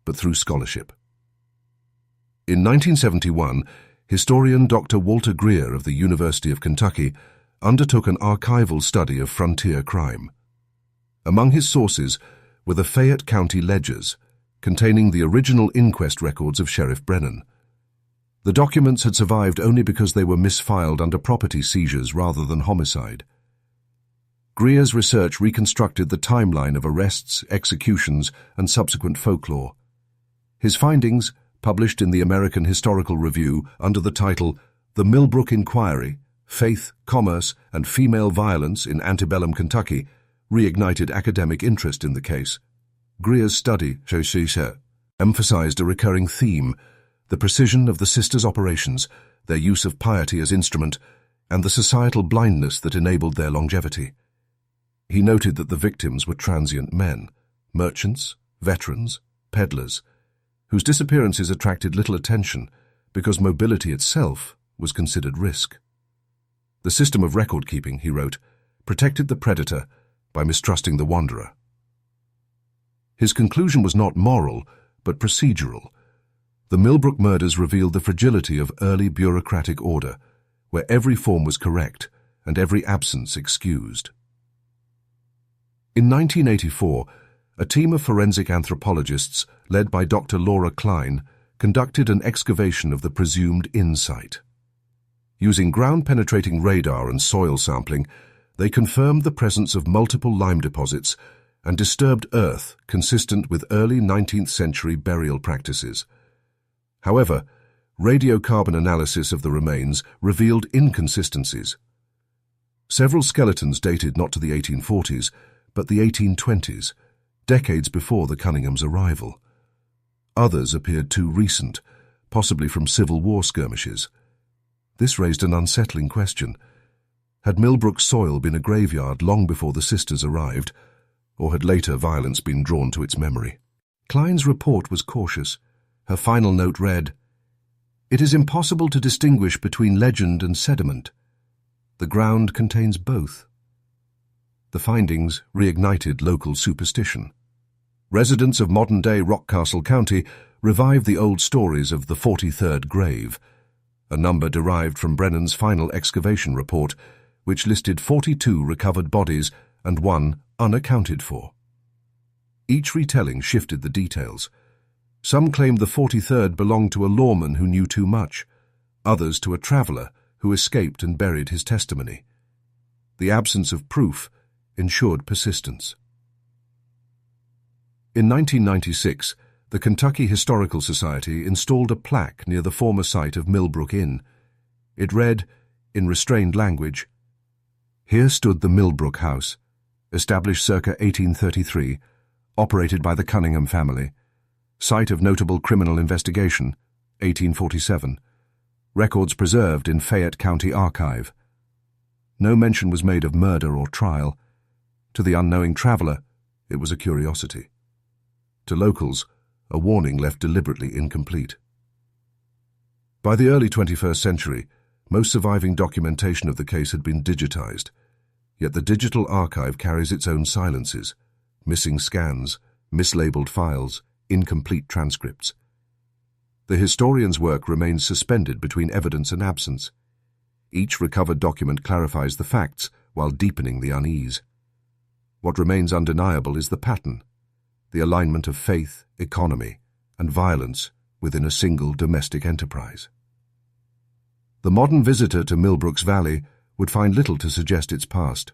but through scholarship. In 1971, historian Dr. Walter Greer of the University of Kentucky undertook an archival study of frontier crime. Among his sources were the Fayette County ledgers, containing the original inquest records of Sheriff Brennan. The documents had survived only because they were misfiled under property seizures rather than homicide. Greer's research reconstructed the timeline of arrests, executions, and subsequent folklore. His findings, published in the American Historical Review under the title The Milbrook Inquiry, Faith, Commerce, and Female Violence in Antebellum Kentucky, reignited academic interest in the case. Greer's study, emphasized a recurring theme: the precision of the sisters' operations, their use of piety as instrument, and the societal blindness that enabled their longevity. He noted that the victims were transient men, merchants, veterans, peddlers, whose disappearances attracted little attention because mobility itself was considered risk. The system of record-keeping, he wrote, protected the predator by mistrusting the wanderer. His conclusion was not moral, but procedural. The Milbrook murders revealed the fragility of early bureaucratic order, where every form was correct and every absence excused. In 1984, a team of forensic anthropologists, led by Dr. Laura Klein, conducted an excavation of the presumed inn site. Using ground-penetrating radar and soil sampling, they confirmed the presence of multiple lime deposits and disturbed earth consistent with early 19th century burial practices. However, radiocarbon analysis of the remains revealed inconsistencies. Several skeletons dated not to the 1840s, but the 1820s, decades before the Cunninghams' arrival. Others appeared too recent, possibly from Civil War skirmishes. This raised an unsettling question. Had Milbrook's soil been a graveyard long before the sisters arrived, or had later violence been drawn to its memory? Klein's report was cautious. Her final note read, "It is impossible to distinguish between legend and sediment. The ground contains both." The findings reignited local superstition. Residents of modern-day Rockcastle County revived the old stories of the 43rd grave, a number derived from Brennan's final excavation report, which listed 42 recovered bodies and one unaccounted for. Each retelling shifted the details. Some claimed the 43rd belonged to a lawman who knew too much, others to a traveller who escaped and buried his testimony. The absence of proof ensured persistence. In 1996, the Kentucky Historical Society installed a plaque near the former site of Milbrook Inn. It read, in restrained language, "Here stood the Milbrook House, established circa 1833, operated by the Cunningham family, site of notable criminal investigation, 1847. records preserved in Fayette County Archive. No mention was made of murder or trial. To the unknowing traveler, it was a curiosity. To locals, a warning left deliberately incomplete. By the early 21st century, most surviving documentation of the case had been digitized, yet the digital archive carries its own silences, missing scans, mislabeled files, incomplete transcripts. The historian's work remains suspended between evidence and absence. Each recovered document clarifies the facts while deepening the unease. What remains undeniable is the pattern, the alignment of faith, economy, and violence within a single domestic enterprise. The modern visitor to Milbrook's Valley would find little to suggest its past.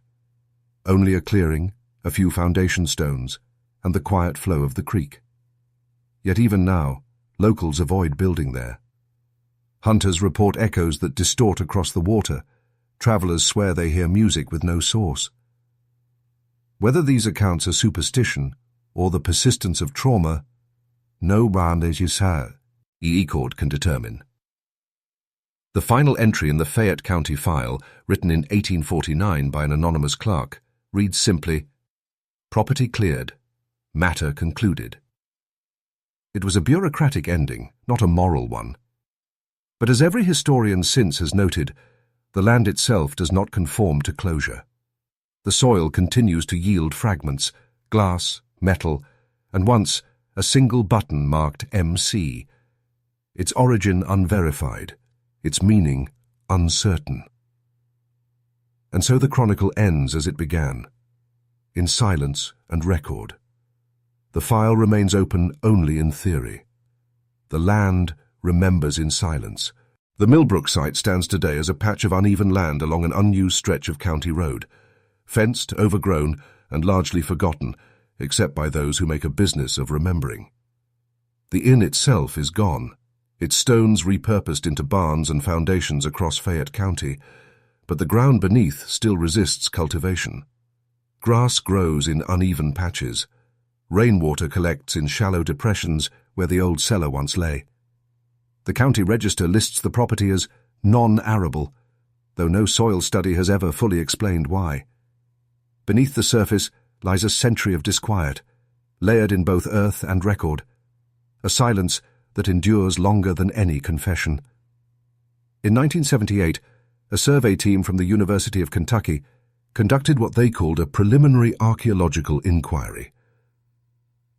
Only a clearing, a few foundation stones, and the quiet flow of the creek. Yet even now, locals avoid building there. Hunters report echoes that distort across the water. Travelers swear they hear music with no source. Whether these accounts are superstition or the persistence of trauma, no one can determine. The final entry in the Fayette County file, written in 1849 by an anonymous clerk, reads simply, "Property cleared. Matter concluded." It was a bureaucratic ending, not a moral one. But as every historian since has noted, the land itself does not conform to closure. The soil continues to yield fragments, glass, metal, and once a single button marked MC. Its origin unverified, its meaning uncertain. And so the chronicle ends as it began, in silence and record. The file remains open only in theory. The land remembers in silence. The Milbrook site stands today as a patch of uneven land along an unused stretch of county road, fenced, overgrown, and largely forgotten, except by those who make a business of remembering. The inn itself is gone, its stones repurposed into barns and foundations across Fayette County, but the ground beneath still resists cultivation. Grass grows in uneven patches. Rainwater collects in shallow depressions where the old cellar once lay. The county register lists the property as non-arable, though no soil study has ever fully explained why. Beneath the surface lies a century of disquiet, layered in both earth and record, a silence that endures longer than any confession. In 1978, a survey team from the University of Kentucky conducted what they called a preliminary archaeological inquiry.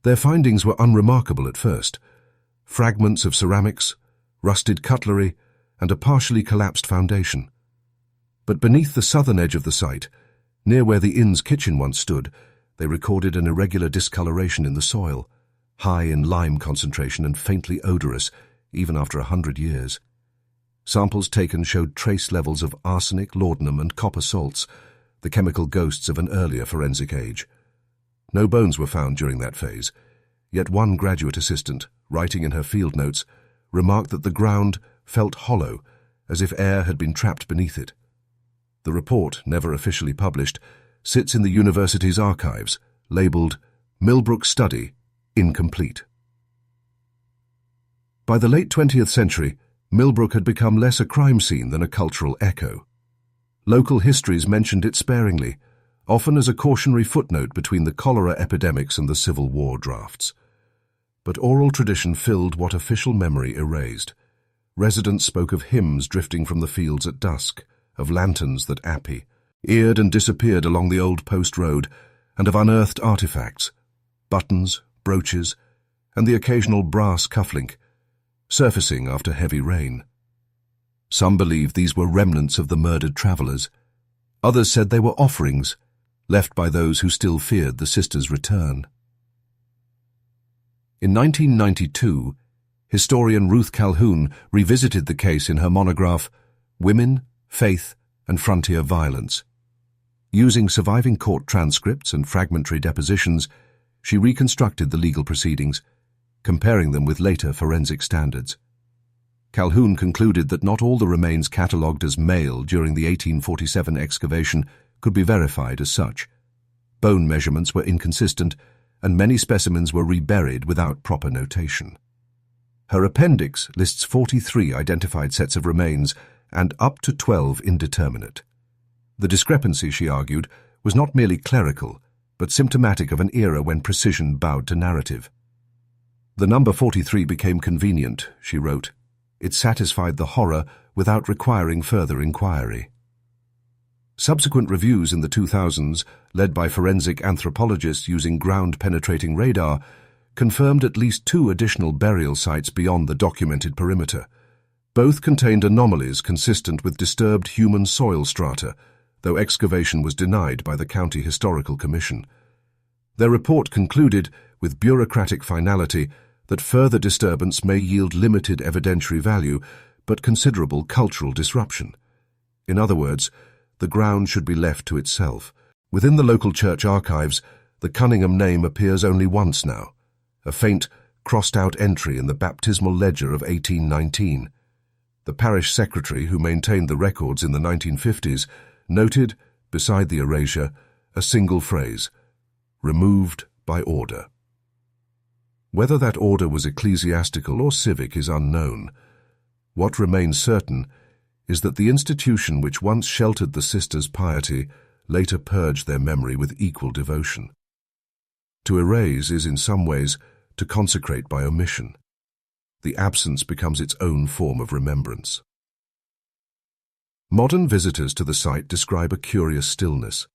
Their findings were unremarkable at first: fragments of ceramics, rusted cutlery, and a partially collapsed foundation. But beneath the southern edge of the site, near where the inn's kitchen once stood, they recorded an irregular discoloration in the soil, high in lime concentration and faintly odorous, even after 100 years. Samples taken showed trace levels of arsenic, laudanum, and copper salts, the chemical ghosts of an earlier forensic age. No bones were found during that phase, yet one graduate assistant, writing in her field notes, remarked that the ground felt hollow, as if air had been trapped beneath it. The report, never officially published, sits in the university's archives, labelled Milbrook Study, Incomplete. By the late 20th century, Milbrook had become less a crime scene than a cultural echo. Local histories mentioned it sparingly, often as a cautionary footnote between the cholera epidemics and the Civil War drafts. But oral tradition filled what official memory erased. Residents spoke of hymns drifting from the fields at dusk, of lanterns that appeared and disappeared along the old post road, and of unearthed artifacts, buttons, brooches, and the occasional brass cufflink, surfacing after heavy rain. Some believed these were remnants of the murdered travellers. Others said they were offerings, left by those who still feared the sisters' return. In 1992, historian Ruth Calhoun revisited the case in her monograph, Women, Faith, and Frontier Violence. Using surviving court transcripts and fragmentary depositions, she reconstructed the legal proceedings, comparing them with later forensic standards. Calhoun concluded that not all the remains catalogued as male during the 1847 excavation could be verified as such. Bone measurements were inconsistent, and many specimens were reburied without proper notation. Her appendix lists 43 identified sets of remains and up to 12 indeterminate. The discrepancy, she argued, was not merely clerical, but symptomatic of an era when precision bowed to narrative. The number 43 became convenient, she wrote. It satisfied the horror without requiring further inquiry. Subsequent reviews in the 2000s, led by forensic anthropologists using ground-penetrating radar, confirmed at least 2 additional burial sites beyond the documented perimeter. Both contained anomalies consistent with disturbed human soil strata, though excavation was denied by the County Historical Commission. Their report concluded, with bureaucratic finality, that further disturbance may yield limited evidentiary value, but considerable cultural disruption. In other words, the ground should be left to itself. Within the local church archives, the Cunningham name appears only once now, a faint, crossed-out entry in the baptismal ledger of 1819. The parish secretary, who maintained the records in the 1950s, noted, beside the erasure, a single phrase, "Removed by order." Whether that order was ecclesiastical or civic is unknown. What remains certain is that the institution which once sheltered the sisters' piety later purged their memory with equal devotion. To erase is in some ways to consecrate by omission. The absence becomes its own form of remembrance. Modern visitors to the site describe a curious stillness.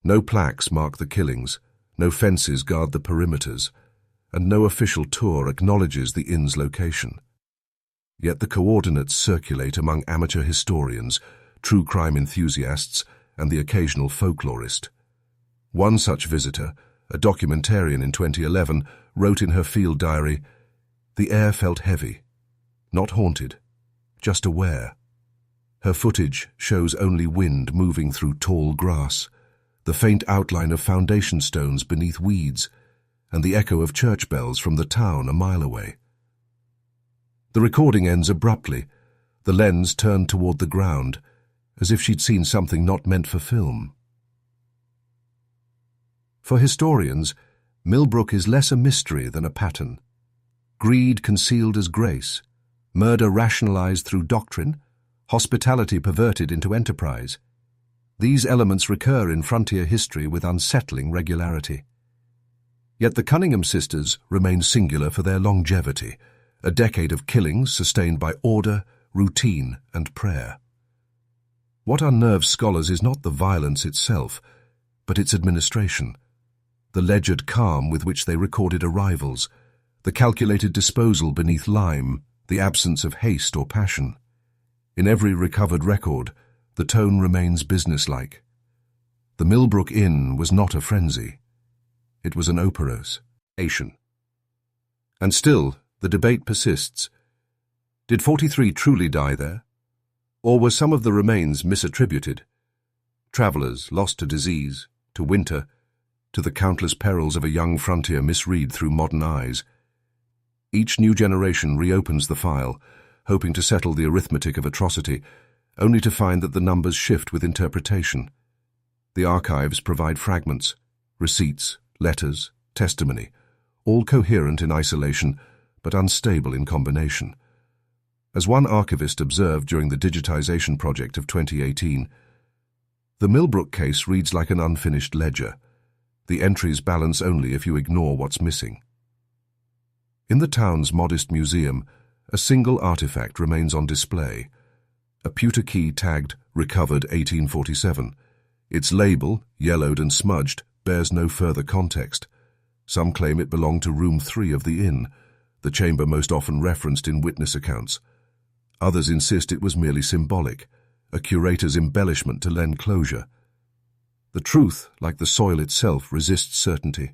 No plaques mark the killings, no fences guard the perimeters, and no official tour acknowledges the inn's location. Yet the coordinates circulate among amateur historians, true crime enthusiasts, and the occasional folklorist. One such visitor, a documentarian in 2011, wrote in her field diary, "The air felt heavy, not haunted, just aware. Her footage shows only wind moving through tall grass, the faint outline of foundation stones beneath weeds, and the echo of church bells from the town a mile away." The recording ends abruptly, the lens turned toward the ground, as if she'd seen something not meant for film. For historians, Milbrook is less a mystery than a pattern. Greed concealed as grace, murder rationalized through doctrine, hospitality perverted into enterprise. These elements recur in frontier history with unsettling regularity. Yet the Cunningham Sisters remain singular for their longevity, a decade of killings sustained by order, routine, and prayer. What unnerves scholars is not the violence itself, but its administration, the ledgered calm with which they recorded arrivals, the calculated disposal beneath lime, the absence of haste or passion. In every recovered record, the tone remains businesslike. The Milbrook Inn was not a frenzy. It was an operation. And still, the debate persists. Did 43 truly die there? Or were some of the remains misattributed? Travellers lost to disease, to winter, to the countless perils of a young frontier misread through modern eyes. Each new generation reopens the file, hoping to settle the arithmetic of atrocity, only to find that the numbers shift with interpretation. The archives provide fragments, receipts, letters, testimony, all coherent in isolation, but unstable in combination. As one archivist observed during the digitization project of 2018, the Milbrook case reads like an unfinished ledger. The entries balance only if you ignore what's missing. In the town's modest museum, a single artifact remains on display, a pewter key tagged "Recovered 1847. Its label, yellowed and smudged, bears no further context. Some claim it belonged to room 3 of the inn, the chamber most often referenced in witness accounts. Others insist it was merely symbolic, a curator's embellishment to lend closure. The truth, like the soil itself, resists certainty.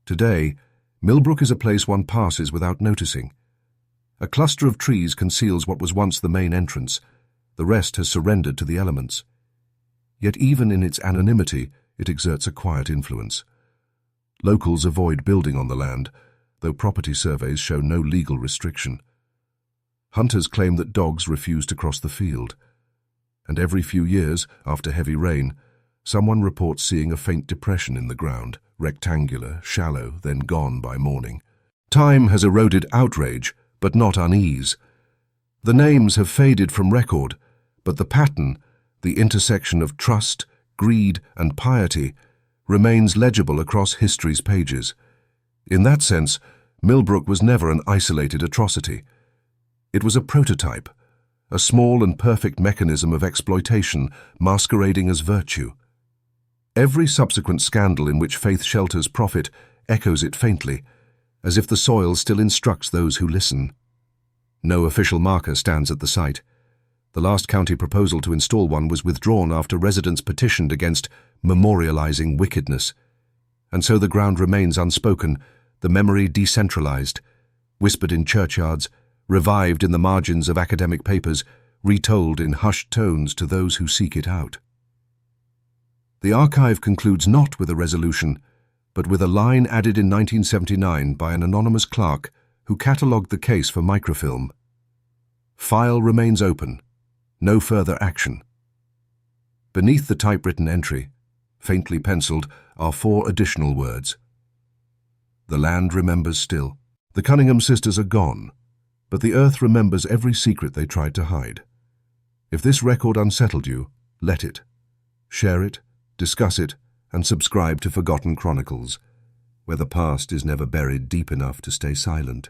Today, Milbrook is a place one passes without noticing. A cluster of trees conceals what was once the main entrance. The rest has surrendered to the elements. Yet even in its anonymity, it exerts a quiet influence. Locals avoid building on the land, though property surveys show no legal restriction. Hunters claim that dogs refuse to cross the field. And every few years, after heavy rain, someone reports seeing a faint depression in the ground, rectangular, shallow, then gone by morning. Time has eroded outrage, but not unease. The names have faded from record, but the pattern, the intersection of trust, greed, and piety, remains legible across history's pages. In that sense, Milbrook was never an isolated atrocity. It was a prototype, a small and perfect mechanism of exploitation masquerading as virtue. Every subsequent scandal in which faith shelters profit echoes it faintly, as if the soil still instructs those who listen. No official marker stands at the site. The last county proposal to install one was withdrawn after residents petitioned against memorializing wickedness. And so the ground remains unspoken, the memory decentralized, whispered in churchyards, revived in the margins of academic papers, retold in hushed tones to those who seek it out. The archive concludes not with a resolution, but with a line added in 1979 by an anonymous clerk who catalogued the case for microfilm. File remains open. No further action. Beneath the typewritten entry, faintly penciled, are 4 additional words. The land remembers still. The Cunningham Sisters are gone, but the earth remembers every secret they tried to hide. If this record unsettled you, let it. Share it, discuss it, and subscribe to Forgotten Chronicles, where the past is never buried deep enough to stay silent.